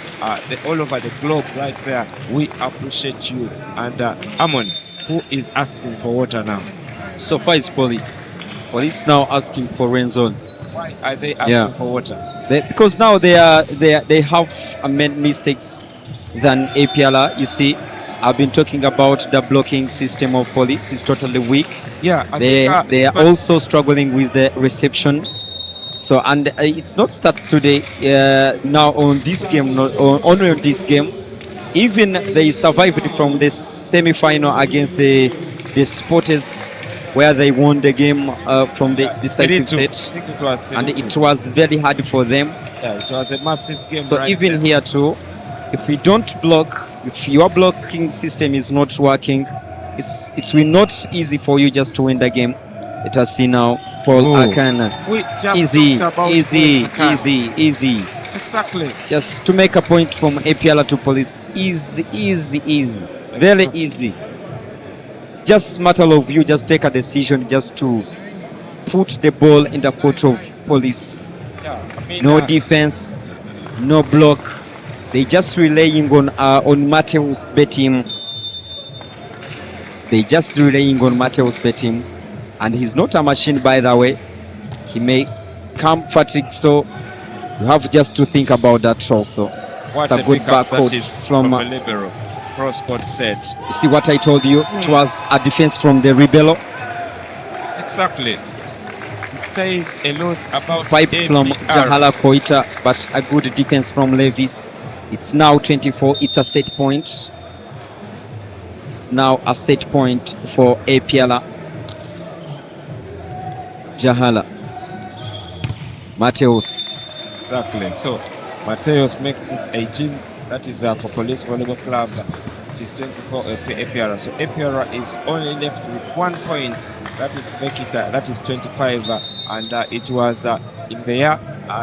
the globe right there. We appreciate you. And Amon, who is asking for water now? So far is Police. Police now asking for rain zone. Why are they asking for water? Because now they have made mistakes than APLA. You see, I've been talking about the blocking system of Police is totally weak. Yeah, they are also struggling with the reception. So and it's not starts today. Now on this game, only on this game, even they survived from the semi-final against the Sporters, where they won the game from the decisive set, and it was very hard for them. Yeah, it was a massive game. So right even there. here too, if we don't block, if your blocking system is not working, it will not easy for you just to win the game. Let us see now, Paul Akan. We just Easy. Exactly. Just to make a point from APL to Police, easy. Very easy. It's just a matter of you just take a decision just to put the ball in the court of Police. Yeah, I mean, No defense, no block. They just relying on Mateus Betim. They just relying on Mateus Betim, and he's not a machine, by the way. He may come fatigue, so you have just to think about that also. What it's a good backcourt from a libero. Cross-court set. You see what I told you? It was a defense from the Rebello. Exactly. It says a lot about Pipe from APR. Jahala Koita, but a good defense from Levis. It's now 24. It's a set point. It's now a set point for APL. Jahala. Mateus. Exactly. So Mateus makes it 18. That is for Police Volleyball Club. It is 24 APR. So APR is only left with 1 point. That is to make it. That is 25. And it was in the year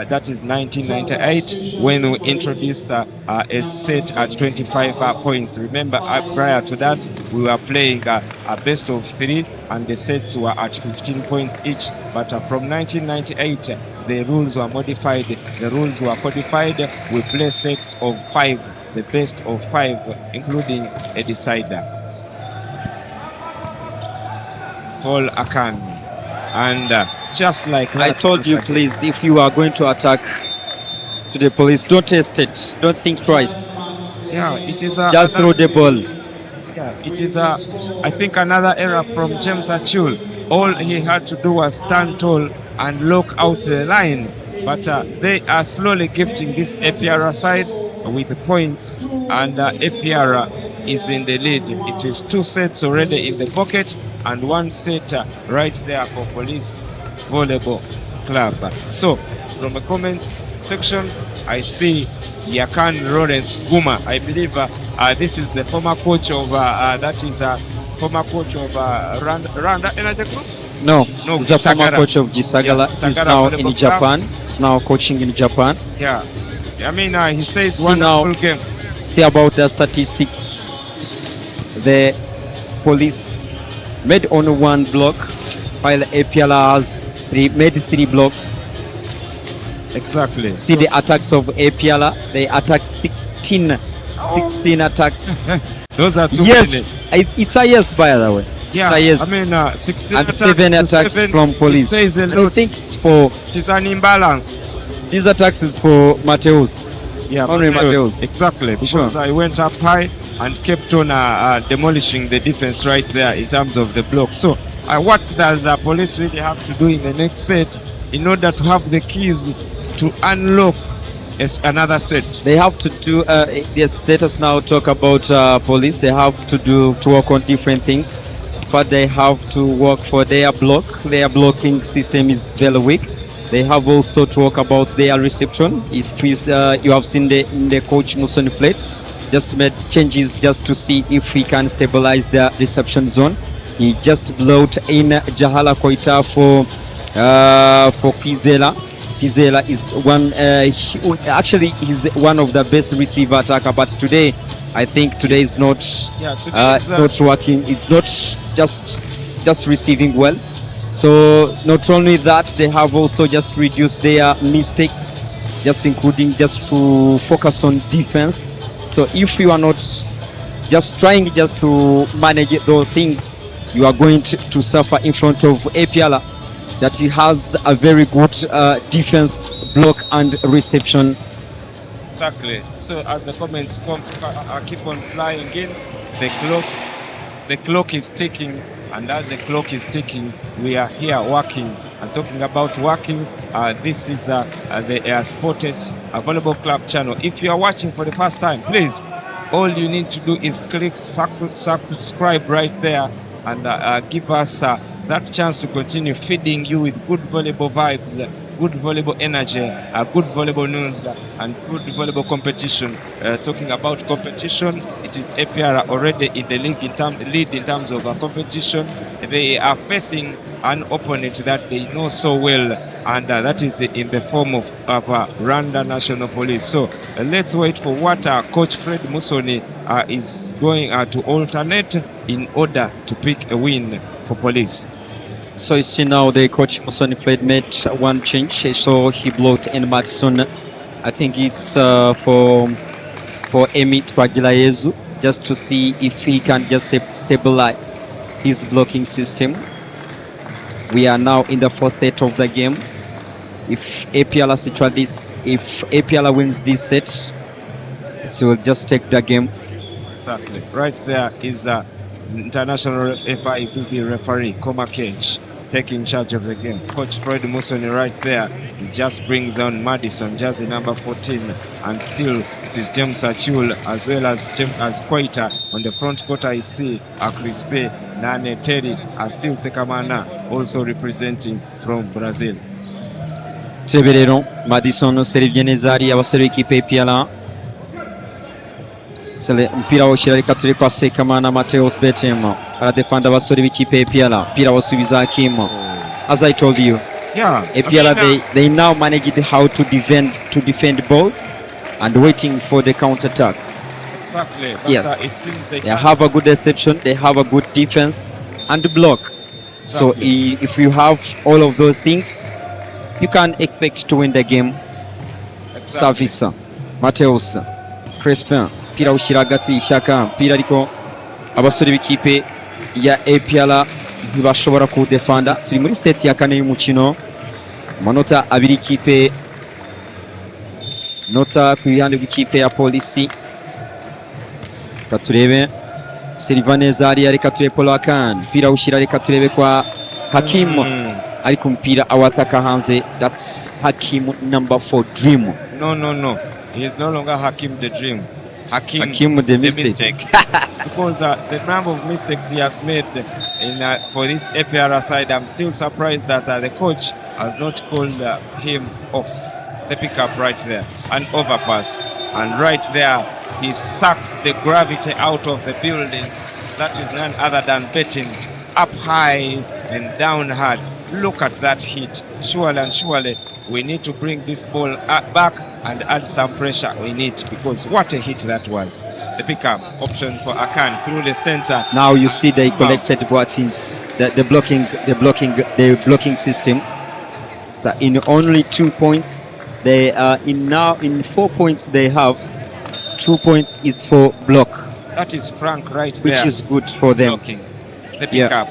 that is 1998 when we introduced a set at 25 points. Remember, prior to that, we were playing a best of 3, and the sets were at 15 points each. But from 1998, the rules were modified. The rules were codified. We play sets of 5, the best of 5, including a decider. Paul Akan. And just like that, I told you, please, if you are going to attack to the Police, don't test it. Don't think twice. Yeah, it is just throw the ball. Yeah, it is I think another error from James Achul. All he had to do was stand tall and look out the line. But they are slowly gifting this APR side with the points, and APR is in the lead. It is 2 sets already in the pocket and 1 set right there for Police Volleyball Club. So from the comments section, I see Yakan Lawrence Guma. I believe this is the former coach of former coach of Rwanda Energy Group. No, he's a former coach of Gisagara. Yeah, he's now in Japan. He's now coaching in Japan. Yeah, I mean, he says wonderful game. See about the statistics. The Police made only 1 block, while APL has made 3 blocks. Exactly. See the attacks of APL. They attack 16 attacks. Those are too many. It's a yes, by the way. Yeah, yes. I mean 16 and attacks 7 attacks 7, from Police. I think it's for. It's an imbalance. These attacks is for Mateus. Yeah, only Mateus. Exactly, because I went up high and kept on demolishing the defense right there in terms of the block. So what does police really have to do in the next set in order to have the keys to unlock another set? They have to do. Yes, let us now talk about police. They have to work on different things. But they have to work for their block. Their blocking system is very weak. They have also to talk about their reception. You have seen the coach Musoni plate just made changes just to see if he can stabilize the reception zone. He just brought in Jahala Koita for Pizela. Pizela is he's one of the best receiver attacker, but today I think today is not it's not working. It's not just receiving well. So not only that, they have also just reduced their mistakes, just including just to focus on defense. So if you are not just trying just to manage those things, you are going to suffer in front of APLA, that he has a very good defense, block and reception. Exactly. So as the comments keep on flying in, the clock is ticking, and as the clock is ticking, we are here working. And talking about working, this is the Sportes Volleyball Club channel. If you are watching for the first time, please, all you need to do is click subscribe right there, and give us that chance to continue feeding you with good volleyball vibes, good volleyball energy, good volleyball news, and good volleyball competition. Talking about competition, it is APR already in the lead in terms of competition. They are facing an opponent that they know so well, and that is in the form of Rwanda National Police. So let's wait for what Coach Fred Musoni is going to alternate in order to pick a win for Police. So you see now the coach Musoni Fred made one change. So he blocked in Madison. I think it's for Emit Pagilayezu, just to see if he can just stabilize his blocking system. We are now in the fourth set of the game. If APLA wins this set, so we'll just take the game. Exactly. Right there is international FIVB referee Koma Cage taking charge of the game. Coach Fred Musoni right there, he just brings on Madison, jersey number 14, and still it is James Achul as well as Koita. On the front court I see Crispe, Nane, Terry, still Sekamana also representing from Brazil. Treberero, Madison serivye neza ari abasore b'ikipe y'APLA. Mpira woshyira reka turi kwa Sekamana Mateus Betema aradefanda abasore b'ikipe y'APLA. Mpira wasubiza Hakim. As I told you, APLA they now managed how to defend balls and waiting for the counter attack. Exactly. Yes. It seems they have a good reception, they have a good defense and block. Exactly. So if you have all of those things, you can expect to win the game. Exactly. Savisa, Mateus, Crespin, mpira ushyira hagati y'ishyaka, mpira ariko abasore b'ikipe ya APLA ntibashobora kuwudefanda. Turi muri seti ya kane y'umukino, amanota abiri ikipe, nota ku ruhande rw'ikipe ya Polisi. Reka turebe Silva neza ari, reka turebe Paul Akan, mpira ushyira, reka turebe kwa Hakim. Ariko mpira awataka hanze. That's Hakim number 4 Dream. No. He is no longer Hakim the Dream. Hakim the mistake. Because the number of mistakes he has made for this APR side, I'm still surprised that the coach has not called him off. The pickup right there, an overpass, and right there he sucks the gravity out of the building. That is none other than betting up high and down hard. Look at that hit. Surely we need to bring this ball back and add some pressure. We need, because what a hit that was. The pickup option for Akan through the center. Now you see they collected what is the blocking system. So in only 2 points, they are in 4 points they have 2 points is for block. That is Frank right there, which is good for them. Blocking. The pickup,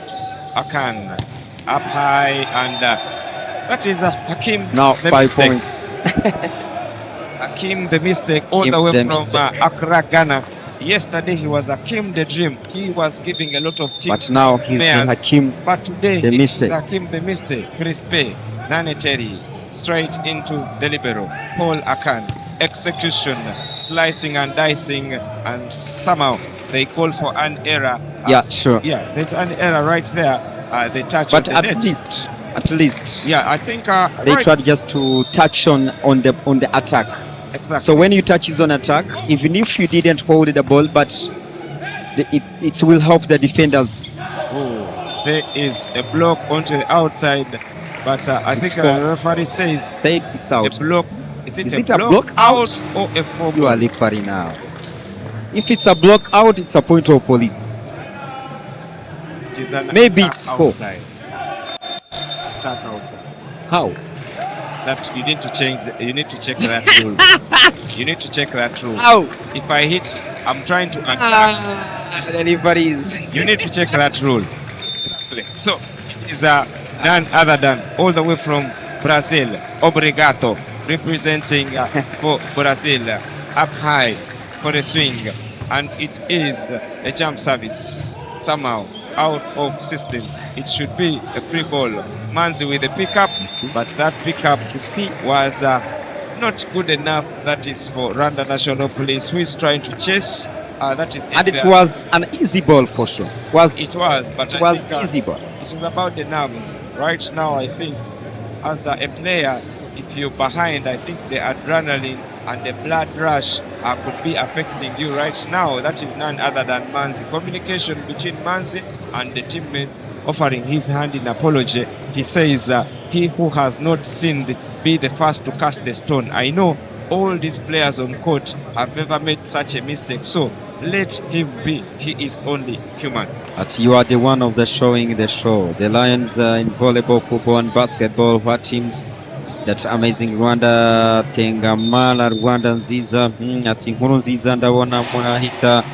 Akan up high, and that is Hakim. Now the 5 mistake. points. Hakim the mistake all the way from Accra, Ghana. Yesterday he was Hakim the Dream. He was giving a lot of tips. But now he's Mayors. Hakim. But today The he mistake. is Hakim the mistake. Crispe, Naneteri, straight into the libero. Paul Akan, execution, slicing and dicing, and somehow they call for an error. Yeah, sure. Yeah, there's an error right there. They touch But on the at net. least, Yeah, I think they right. tried just to touch on the attack. Exactly. So when you touch is on attack, even if you didn't hold the ball, but it will help the defenders. Oh, there is a block onto the outside, but I think the referee says it's out. a block. Is Is it it a a block block out or a foul? You are referee now. If it's a block out, it's a point of police. It is an Maybe attack it's four. outside. Attack outside. How? That you need to change. You need to check that rule. You need to check that rule. How? If I hit, I'm trying to attack. The referees. You need to check that rule. So it is none other than all the way from Brazil, Obrigado, representing for Brazil, up high for the swing, and it is a jump service somehow out of system. It should be a free ball. Manzi with the pickup, but that pickup you see was not good enough. That is for Rwanda National Police, who is trying to chase. That is, And it was an easy ball for sure. It was, but it was easy ball. It was about the nerves. Right now, I think, as a player, if you're behind, I think the adrenaline and the blood rush could be affecting you right now. That is none other than Manzi. Communication between Manzi and the teammates, offering his hand in apology. He says, he who has not sinned be the first to cast a stone. I know all these players on court have never made such a mistake, so let him be. He is only human. But you are the one of the showing the show. The Lions in volleyball, football and basketball. What teams? That amazing Rwanda, Tengamala, Rwanda nziza. Ati inkuru nziza ndabona murahita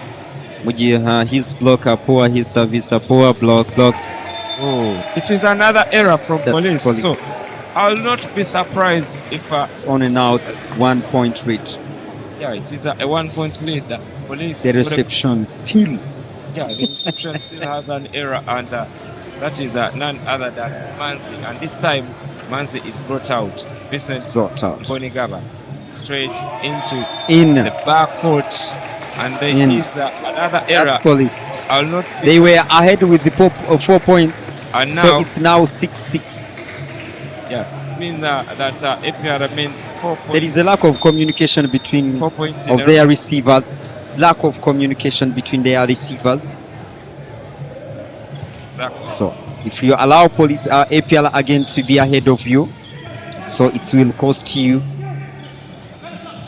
mugihe his block poor, his service poor, block. Oh, it is another error from police. So I'll not be surprised if it's only now 1 point lead. Yeah, it is a 1 point lead. Police. The reception still. Yeah, the reception still has an error, and that is none other than Manzi. And this time, Manzi is brought out. Vincent Bonigaba straight into the backcourt, and there is another error. That's police. I'll not. They were ahead with the 4 points, and now, so it's now 6-6. Yeah, it means that APR remains 4 points. There is a lack of communication between 4 points of their receivers. Lack of communication between their receivers. So if you allow police APL again to be ahead of you, so it will cost you.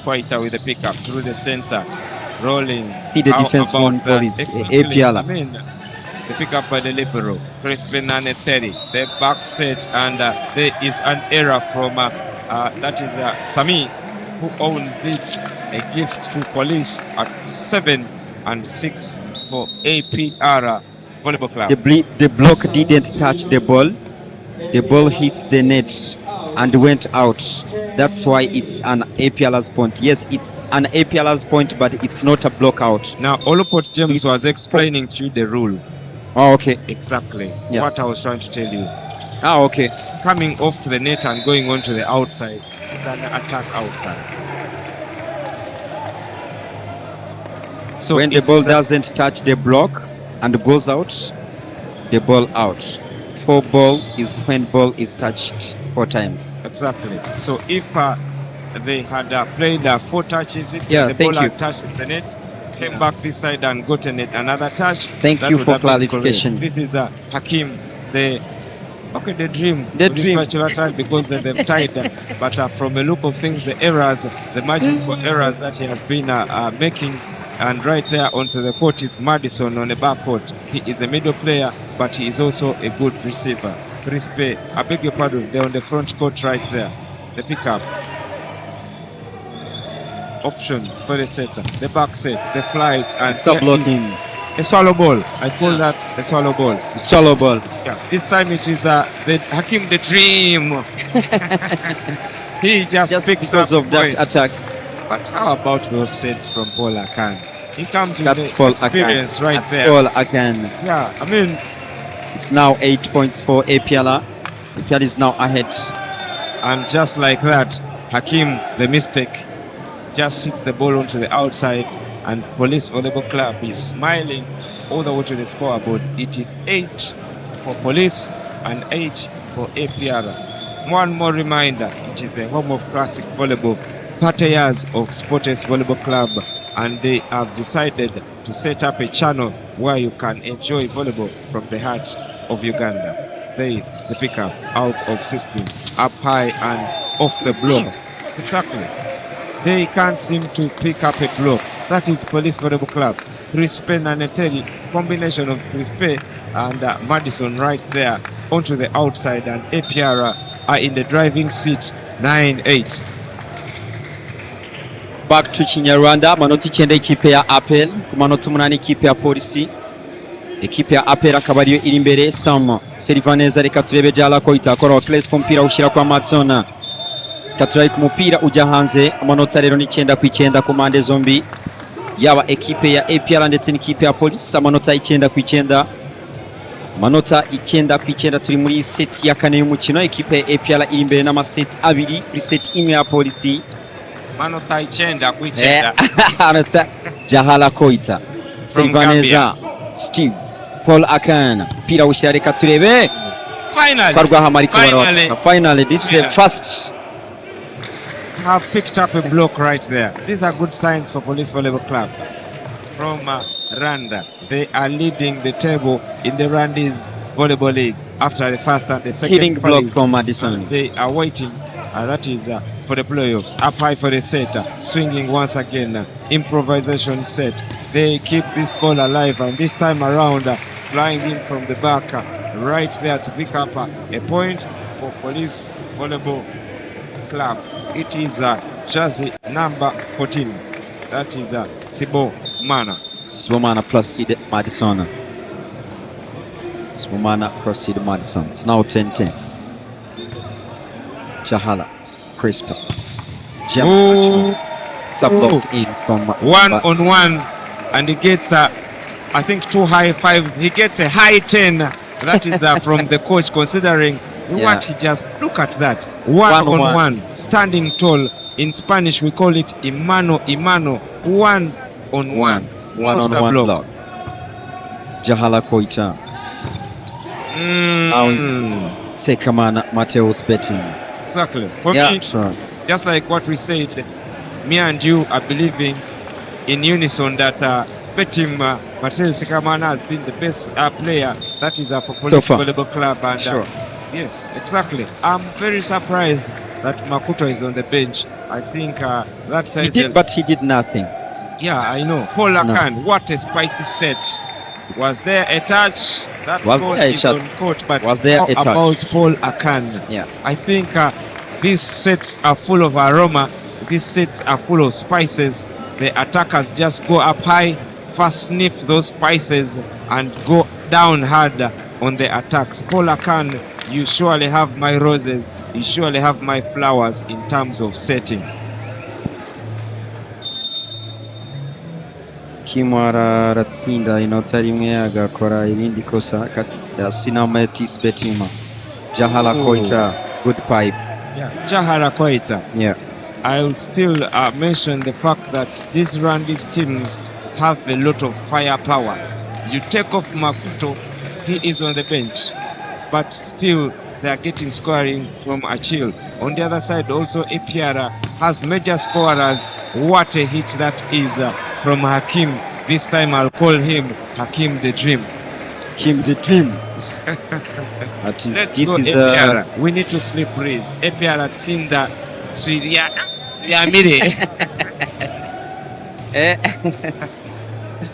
Quite with the pickup through the center, rolling. See the defense on police APL. I mean, the pickup by the libero, Crispin and Terry, the back set, and there is an error from that is Sami, who owns it. A gift to police at 7-6 for APR Volleyball Club. The block didn't touch the ball. The ball hits the net and went out. That's why it's an APL's point. Yes, it's an APL's point, but it's not a block out. Now, Oloport James was explaining to you the rule. Oh, okay. Exactly. Yes. What I was trying to tell you. Ah, okay. Coming off to the net and going on to the outside. It's an attack outside. So when the ball doesn't touch the block and goes out, the ball out. 4 ball is when ball is touched 4 times. Exactly. So if they had played 4 touches, if the ball had touched the net, came back this side and gotten it another touch. Thank you for clarification. This is Hakim, the dream. The dream. Time because they've tied. But from a look of things, the errors, the margin for errors that he has been making. And right there onto the court is Madison on the back court. He is a middle player, but he is also a good receiver. Crispe, I beg your pardon, they're on the front court right there. The pickup. Options for the setter, the back set, the flight, and blocking. A swallow ball. I call that a swallow ball. Swallow ball. Yeah. This time it is the Hakim the Dream. He just picks because up of that attack. But how about those sets from Paul Akan? He comes with That's the Paul experience Akan. right That's there. Paul Akan. Yeah, I mean, It's now 8 points for APLA. APLA is now ahead. and just like that, Hakim, the mistake, just hits the ball onto the outside, and Police Volleyball Club is smiling all the way to the scoreboard. It is 8 for Police and 8 for APR. One more reminder, it is the home of classic volleyball, 30 years of Sports Volleyball Club, and they have decided to set up a channel where you can enjoy volleyball from the heart of Uganda. The pickup out of system, up high and off the block. Exactly. They can't seem to pick up a block. That is Police Volleyball Club. Crispe Naneteli, combination of Crispe and Madison right there onto the outside, and APR are in the driving seat 9-8. Back to Kinyarwanda, amanota 9 ikipe ya APL ku manota 8 ikipe ya Polisi. Ekipe ya APL akaba ariyo iri imbere. Sam Serivaneza, reka turebe Jala Koita akora Crespo, umupira ushyira kwa Matsona. Katurayi ku mupira ujya hanze. Amanota rero ni 9 ku 9 ku mpande zombi, yaba ekipe ya APR ndetse n'ikipe ya Polisi. Amanota 9 ku 9. Amanota 9 ku 9. Turi muri set ya 4 y'umukino. Ekipe ya APR iri imbere n'amaset 2 kuri set imwe ya Polisi. Manota 9 ku 9. Anota Jahala Koita, Silvaneza, Steve, Paul Akan, mpira ushyira, reka turebe. Finally, this is the first. Have picked up a block right there. These are good signs for Police Volleyball Club. From Rwanda, they are leading the table in the Rwandese Volleyball League after the first and the second Hitting block phase. from Madison. They are waiting. That is for the playoffs. Up high for the set. Swinging once again. Improvisation set. They keep this ball alive, and this time around, flying in from the back, right there to pick up a point for Police Volleyball Club. It is jersey number 14. That is Sibo Mana. Sibomana proceed Madison. Sibomana proceed Madison. It's now 10-10. Jahala, Crispa, James. It's a block in from 1-on-1, and he gets I think 2 high fives. He gets a high 10. That is from the coach, considering what he just look at that. 1-on-1, standing tall. In Spanish we call it imano. 1-on-1. One-on-one block. Jahala Koita. Now is Sekamana Mateus betting. Exactly. For me, just like what we said, me and you are believing in unison that Betim Marcel Sekamana has been the best player. That is for Police Volleyball Club. And yes, exactly. I'm very surprised that Makuto is on the bench. I think that says he did, but he ddid nothing. Yeah, I know. Paul Akan, what a spicy set. Was there a touch? That ball is on court, but was there a touch about Paul Akan? Yeah, I think these sets are full of aroma. These sets are full of spices. The attackers just go up high, first sniff those spices, and go down hard on the attacks. Paul Akan, you surely have my roses. You surely have my flowers in terms of setting. Kimwara ratsinda inota rimwe agakora irindi kosa Sinametis Betima. Jahala Koita, good pipe. Yeah, Jahala Koita. Yeah, I will still mention the fact that these Rwandese teams have a lot of firepower. You take off Makuto, he is on the bench, but still they are getting scoring from Achille. On the other side, also APR has major scorers. What a hit that is from Hakim. This time I'll call him Hakim the Dream. Hakim the Dream. Let's go APR. We need to sleep, please. APR at Sinda Yamiri.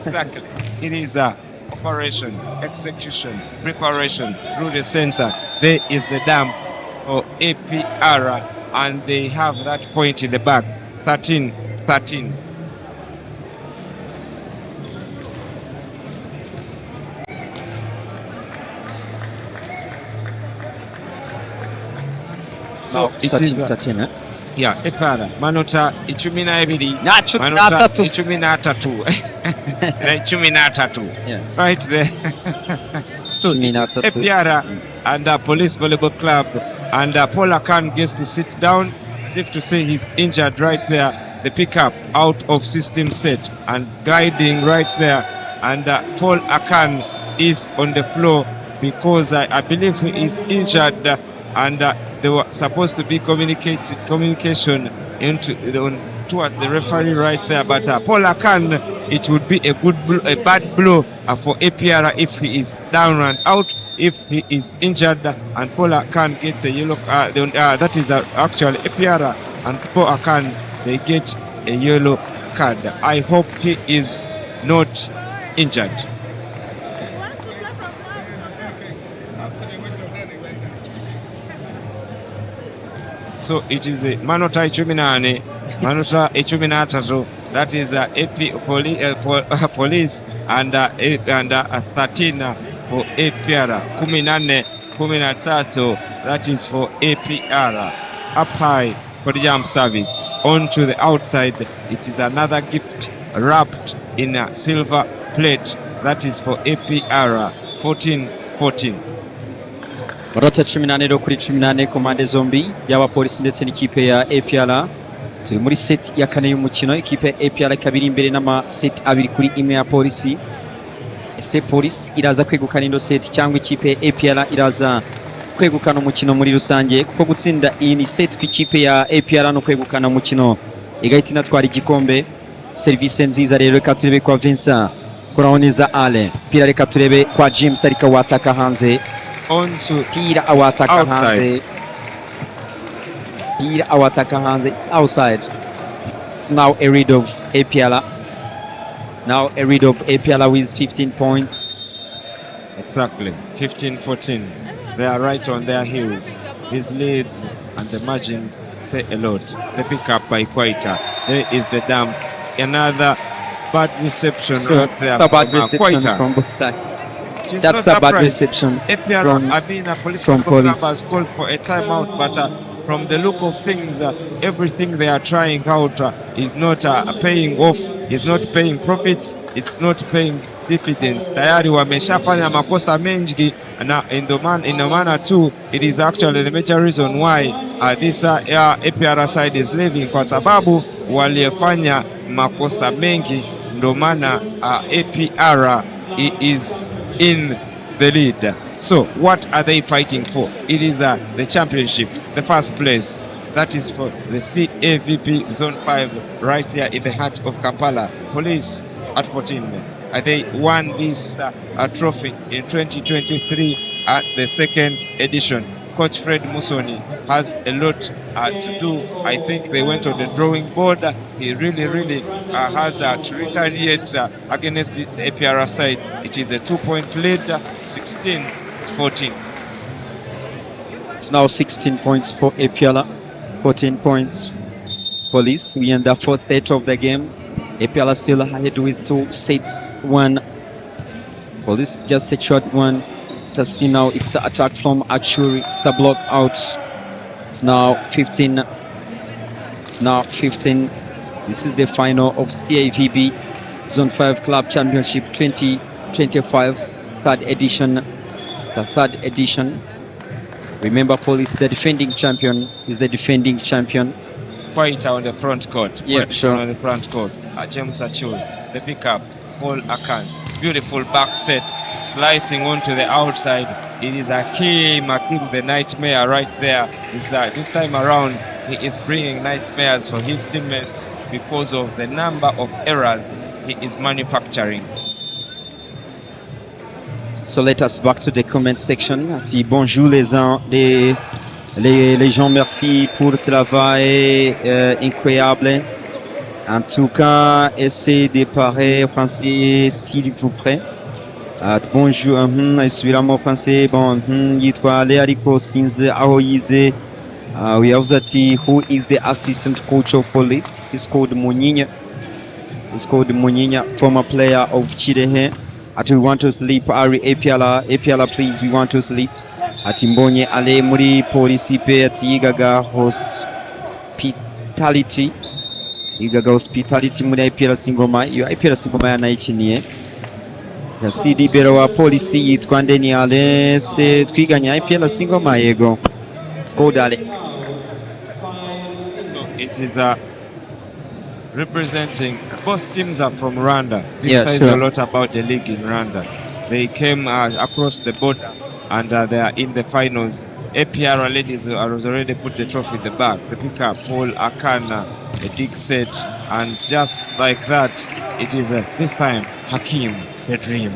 Exactly. It is operation, execution, preparation through the center. There is the dump for APR, and they have that point in the back. 13-13. So it is 13, ya epara manota 12 Nacho manota atatu. 13 13 Yes. right there. So it is 13. Epiara and Police Volleyball Club, and Paul Akan gets to sit down as if to say he's injured right there. The pickup out of system set and guiding right there, and Paul Akan is on the floor because I believe he is injured, and there was supposed to be communication towards the referee right there, but Paul Akan, it would be a bad blow for APR if he is down and out. If he is injured and Paul Akan gets a yellow that is actually APR and Paul Akan, they get a yellow card. I hope he is not injured. So it is a manota 18 manota 13, that is police and 13 for APR, 13 that is for APR. Up high for the jump service onto the outside. It is another gift wrapped in a silver plate, that is for APR. 14-14. Manota 18 rero kuri 18 ku mpande zombi yaba polisi ndetse n'ikipe ya APR. Turi muri set ya kane y'umukino, ikipe ya APR kabiri imbere n'ama set 2 kuri imwe ya polisi. Ese polisi iraza kwegukana ino set cyangwa ikipe ya APR iraza kwegukana umukino muri rusange? Kuko gutsinda iyi ni set ku ikipe ya APR no kwegukana umukino igahita inatwara igikombe. Service nziza rero, reka turebe kwa Vincent Koraoneza Ale, pira reka turebe kwa James ariko wataka hanze Onto pira awataka outside. hanze, pira awataka hanze, it's outside. It's now a rid of APR. It's now a rid of APR with 15 points. Exactly, 15-14. They are right on their heels. His leads and the margins say a lot. The pickup by Quaita. There is the dump. Another bad reception right there. It's a bad from, reception Quaita. from both sides. It is That's no a bad surprise. reception APR from police from football club police. has called for a timeout, but from the look of things, everything they are trying out is not paying off, is not paying profits, it's not paying dividends. Tayari wameshafanya makosa mengi na in the manner too. It is actually the major reason why this APR side is leaving, kwa sababu walifanya makosa mengi, ndo maana APR is in the lead. So what are they fighting for? It is the championship, the first place. That is for the CAVP Zone 5 right here in the heart of Kampala. Police at 14. They won this trophy in 2023 at the second edition. Coach Fred Musoni has a lot to do. I think they went on the drawing board. He really has to retaliate against this APR side. It is a 2-point lead, 16-14. It's now 16 points for APR, 14 points Police. We end the fourth set of the game. APR still ahead with 2 sets, 1. Police just secured 1. To see now it's an attack from Achuri. It's a block out. It's now 15. It's now 15. This is the final of CAVB Zone 5 Club Championship 2025, third edition. The third edition. Remember, Police, the defending champion, is the defending champion. Quite on the front court. Yeah, sure. On the front court. James Achuri, the pickup. Paul Akan. Beautiful back set. Slicing onto the outside. It is Akim the nightmare right there. This time around, he is bringing nightmares for his teammates because of the number of errors he is manufacturing. So let us back to the comment section. Bonjour les gens, merci pour le travail incroyable. En tout cas, essayez de parler français s'il vous plaît. Bonjour, isubiramo français. Bon, yitwa Leariko since aho yize. We have that who is the assistant coach of Police. He's called Munyinya. Former player of Chirehe. We want to sleep. APR, please, we want to sleep. Mbonye ale muri polisi pe yigaga hospitality yigaga hospitality muri IPR Singoma. Iyo IPR Singoma yanayikiniye ya CD Bero wa polisi yitwa Ndeni Ales twiganye IPR Singoma yego Skodale. So it is representing, both teams are from Rwanda. This Yeah, says sure. a lot about the league in Rwanda. They came across the border and they are in the finals. APR ladies has already put the trophy in the bag. The pickup, Paul Akana, a dig set, and just like that, it is this time Hakim, the dream.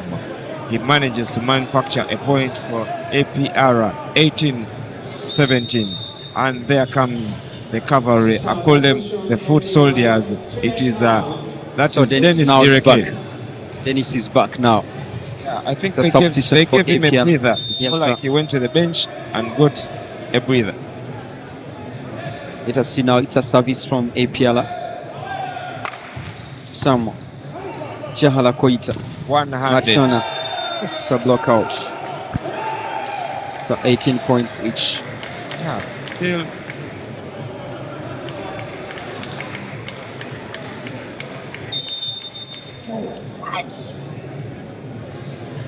He manages to manufacture a point for APR 18-17. And there comes the cavalry. I call them the foot soldiers. It is that So is Dennis now is Ireke. back. Dennis is back now. Yeah, I think It's a substitution they for gave him a APR. breather. It's Yes, more like sir. he went to the bench and got a breather. Let us see now. It's a service from APL. Samo Jahala Koita One-handed. Mationa. It's a block out. So 18 points each. Yeah, still.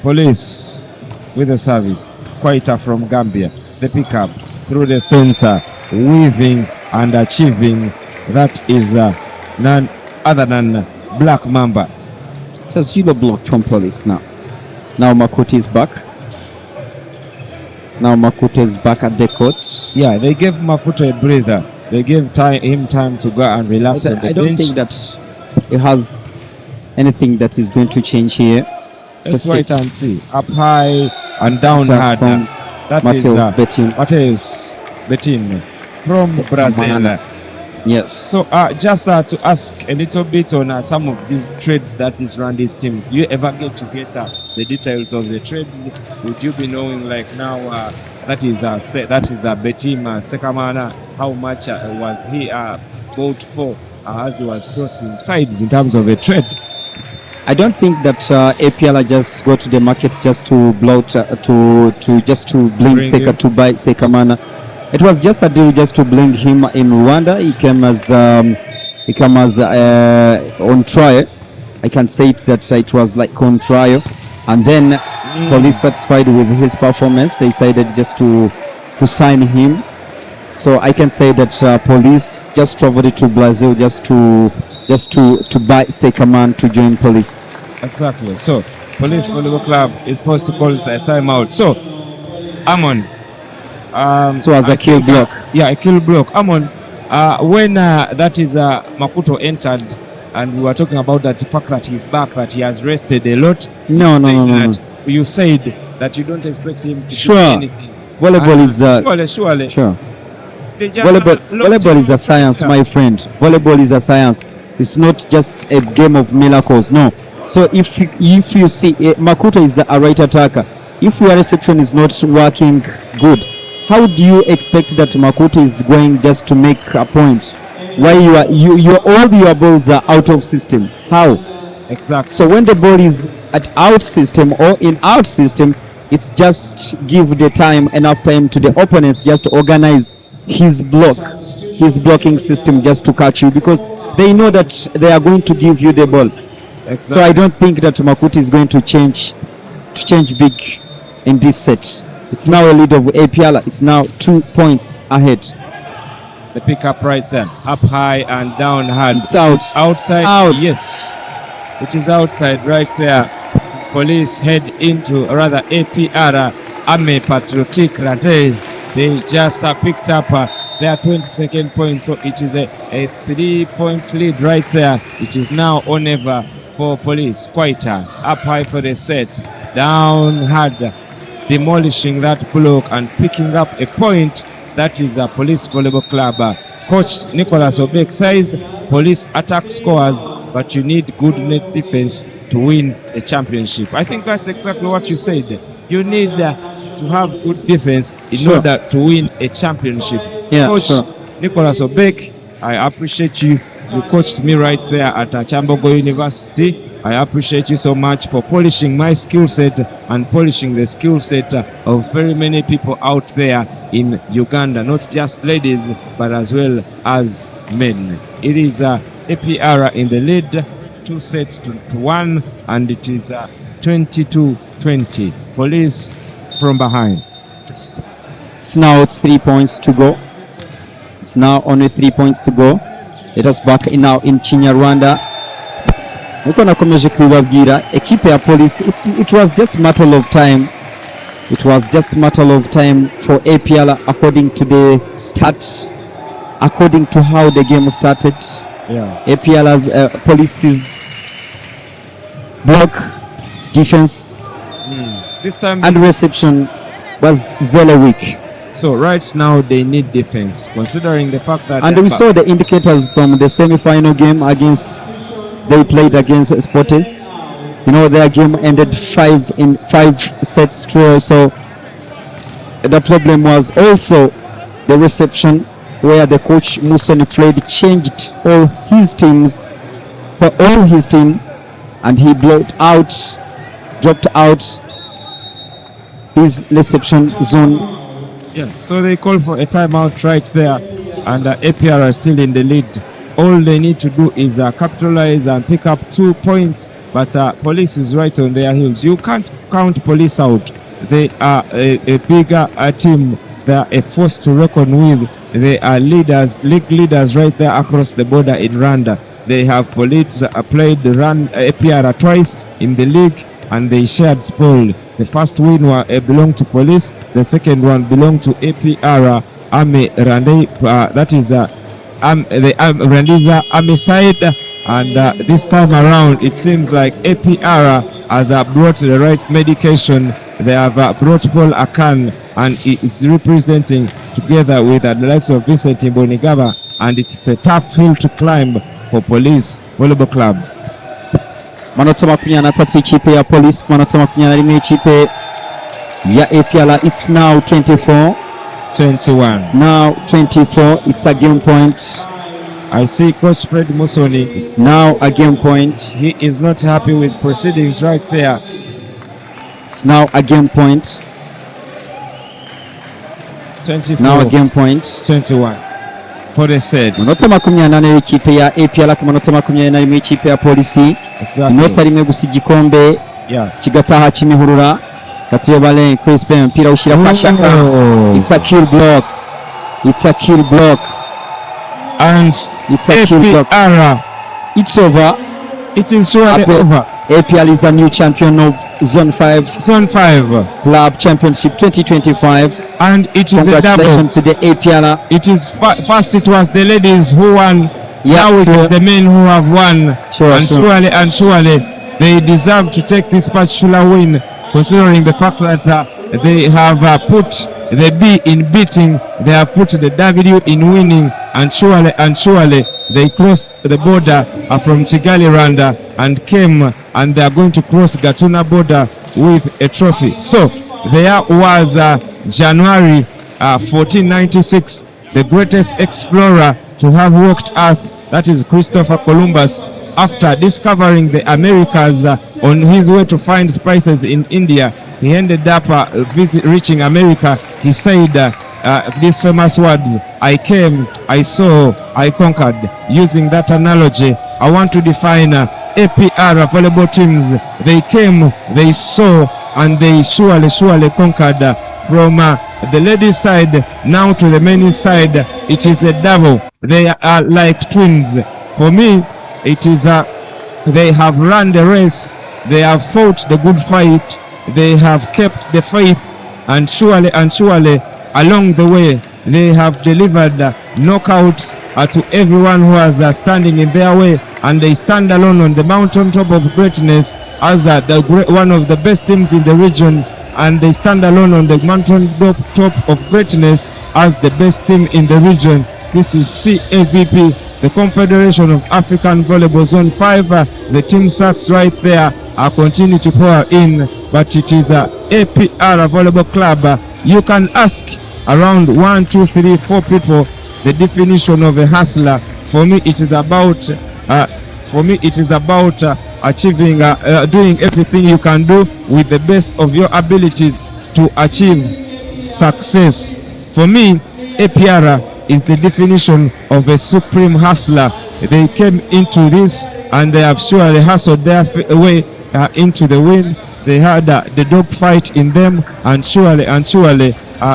Police with the service. Quieter from Gambia. The pickup through the center, weaving and achieving. That is none other than Black Mamba. It's a zero block from police now. Now Makuti is back. Now Makuti is back at the court. Yeah, they gave Maputo a breather. They gave him time to go and relax on the I don't bench. think that it has anything that is going to change here. Let's So wait sit. and see. Up high and down Sit hard. from That is Mateus Betin. Mateus Betin from Brazil. Manana. Yes. So just to ask a little bit on some of these trades that is run these teams. Do you ever get to get the details of the trades? Would you be knowing like now that is Betim Sekamana, how much was he bought for as he was crossing sides in terms of a trade? I don't think that APL just go to the market just to bloat to just to bling Bring Seka him. to buy Sekamana. It was just a deal just to bring him in Rwanda. He came as on trial. I can say that it was like on trial, and then police satisfied with his performance, they decided just to sign him. So I can say that police just traveled to Brazil just to buy Sekaman to join police. Exactly. So, Police Volleyball Club is forced to call a timeout. So, Amon. So as a kill block. Yeah, a kill block. Amon, when that is Maputo entered, and we were talking about that fact that he's back, that he has rested a lot. No. You said that you don't expect him to Sure. do anything. Volleyball is Surely. sure. They just Volleyball is a science, my friend. Volleyball is a science. It's not just a game of miracles. No. So if you see Makuto is a right attacker, if your reception is not working good, how do you expect that Makuto is going just to make a point? Why all your balls are out of system? How? Exactly. So when the ball is at out system or in out system, it's just give the time, enough time to the opponents just to organize his blocking system just to catch you, because they know that they are going to give you the ball. Exactly. So I don't think that Makuti is going to change big in this set. It's now a lead of APL. It's now 2 points ahead. The pickup right there, up high and down hard. It's out. Outside. Out. Yes, it is outside right there. Police head into rather APR Army Patriotic Rates. They just picked up their 22nd point, so it is a 3-point lead right there. It is now or never for Police. Quieter, up high for the set, down hard, demolishing that block and picking up a point. That is a Police Volleyball Club. Coach Nicholas Obek says Police attack scores, but you need good net defense to win the championship. I think that's exactly what you said. You need to have good defense in order to win a championship. Yeah, Coach Nicholas Obek, I appreciate you. You coached me right there at Chambogo University, I appreciate you so much for polishing my skill set and polishing the skill set of very many people out there in Uganda, not just ladies, but as well as men. It is APR in the lead, 2 sets to 1, and it is 22-20. Police from behind. It's now 3 points to go. It's now only 3 points to go. Let us back in now in Kinyarwanda. Niko nakomeje kubabwira equipe ya police, it was just a matter of time. It was just a matter of time for APL according to the start, according to how the game started. Yeah. APL as police's block, defense, This time and reception was very weak. So right now they need defense, considering the fact that... And we saw the indicators from the semi-final game they played against Sportes. You know, their game ended 5 sets to 0. So the problem was also the reception, where the coach Musoni Fred changed all his team, and he dropped out his reception zone. Yeah, so they call for a timeout right there, and APR are still in the lead. All they need to do is capitalize and pick up 2 points, but police is right on their heels. You can't count police out. They are a bigger team. They are a force to reckon with. They are league leaders right there across the border in Rwanda. They have police played APR twice in the league, and they shared spoil. The first win belonged to police. The second one belonged to APR Army Rwanda. That is the Rwandiza Army side. And this time around, it seems like APR has brought the right medication. They have brought Paul Akan, and he is representing together with the likes of Vincent Mbonigaba. And it is a tough hill to climb for Police Volleyball Club. Manota 23 ikipe ya Police, manota 21 ikipe ya APR. It's now 24-21. It's now 24. It's a game point. I see Coach Fred Musoni. It's now a game point. He is not happy with proceedings right there. It's now a game point. 24. It's now a game point. 21 for the set. Manota 28 ikipe ya APR ku manota 21 ikipe ya Police. Exactly. Inota rimwe gusa igikombe kigataha kimihurura Katuyobale Crispin mpira ushira kwa Shaka. It's a kill block. It's a kill block. And it's a kill block. It's over. It is surely over. APL is a new champion of Zone 5 Club Championship 2025. And it is a double. Congratulations to the APL. It is first it was the ladies who won. Now it is the men who have won. Surely they deserve to take this particular win, considering the fact that they have put the B in beating, they have put the W in winning, and surely they cross the border from Kigali, Rwanda, and came, and they are going to cross Gatuna border with a trophy. So there was January 1496, the greatest explorer to have walked Earth, that is Christopher Columbus. After discovering the Americas on his way to find spices in India, he ended up reaching America. He said these famous words: I came, I saw, I conquered. Using that analogy, I want to define APR volleyball teams. They came, they saw, and they surely conquered. From the ladies' side now to the men's side, it is a double. They are like twins. For me, it is they have run the race, they have fought the good fight, they have kept the faith, and surely along the way they have delivered knockouts to everyone who was standing in their way, and they stand alone on the mountain top of greatness as one of the best teams in the region, and they stand alone on the mountain top of greatness as the best team in the region. This is CAVP, the Confederation of African Volleyball Zone 5. The team sats right there continue to pour in, but it is APR Volleyball Club. You can ask around 1, 2, 3, 4 people the definition of a hustler. For me, it is about achieving, doing everything you can do with the best of your abilities to achieve success. For me, APR is the definition of a supreme hustler. They came into this and they have surely hustled their way into the win. They had the dog fight in them, and surely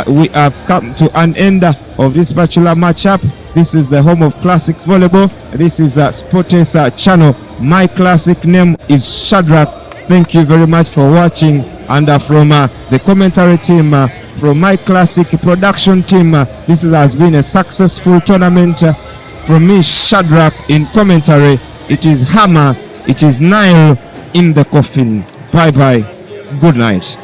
we have come to an end of this particular matchup. This is the home of classic volleyball. This is Sportes channel. My classic name is Shadrach. Thank you very much for watching, and from the commentary team, from My Classic production team, this has been a successful tournament. From me, Shadrach, in commentary, it is Hammer, it is Nile in the coffin. Bye bye, good night.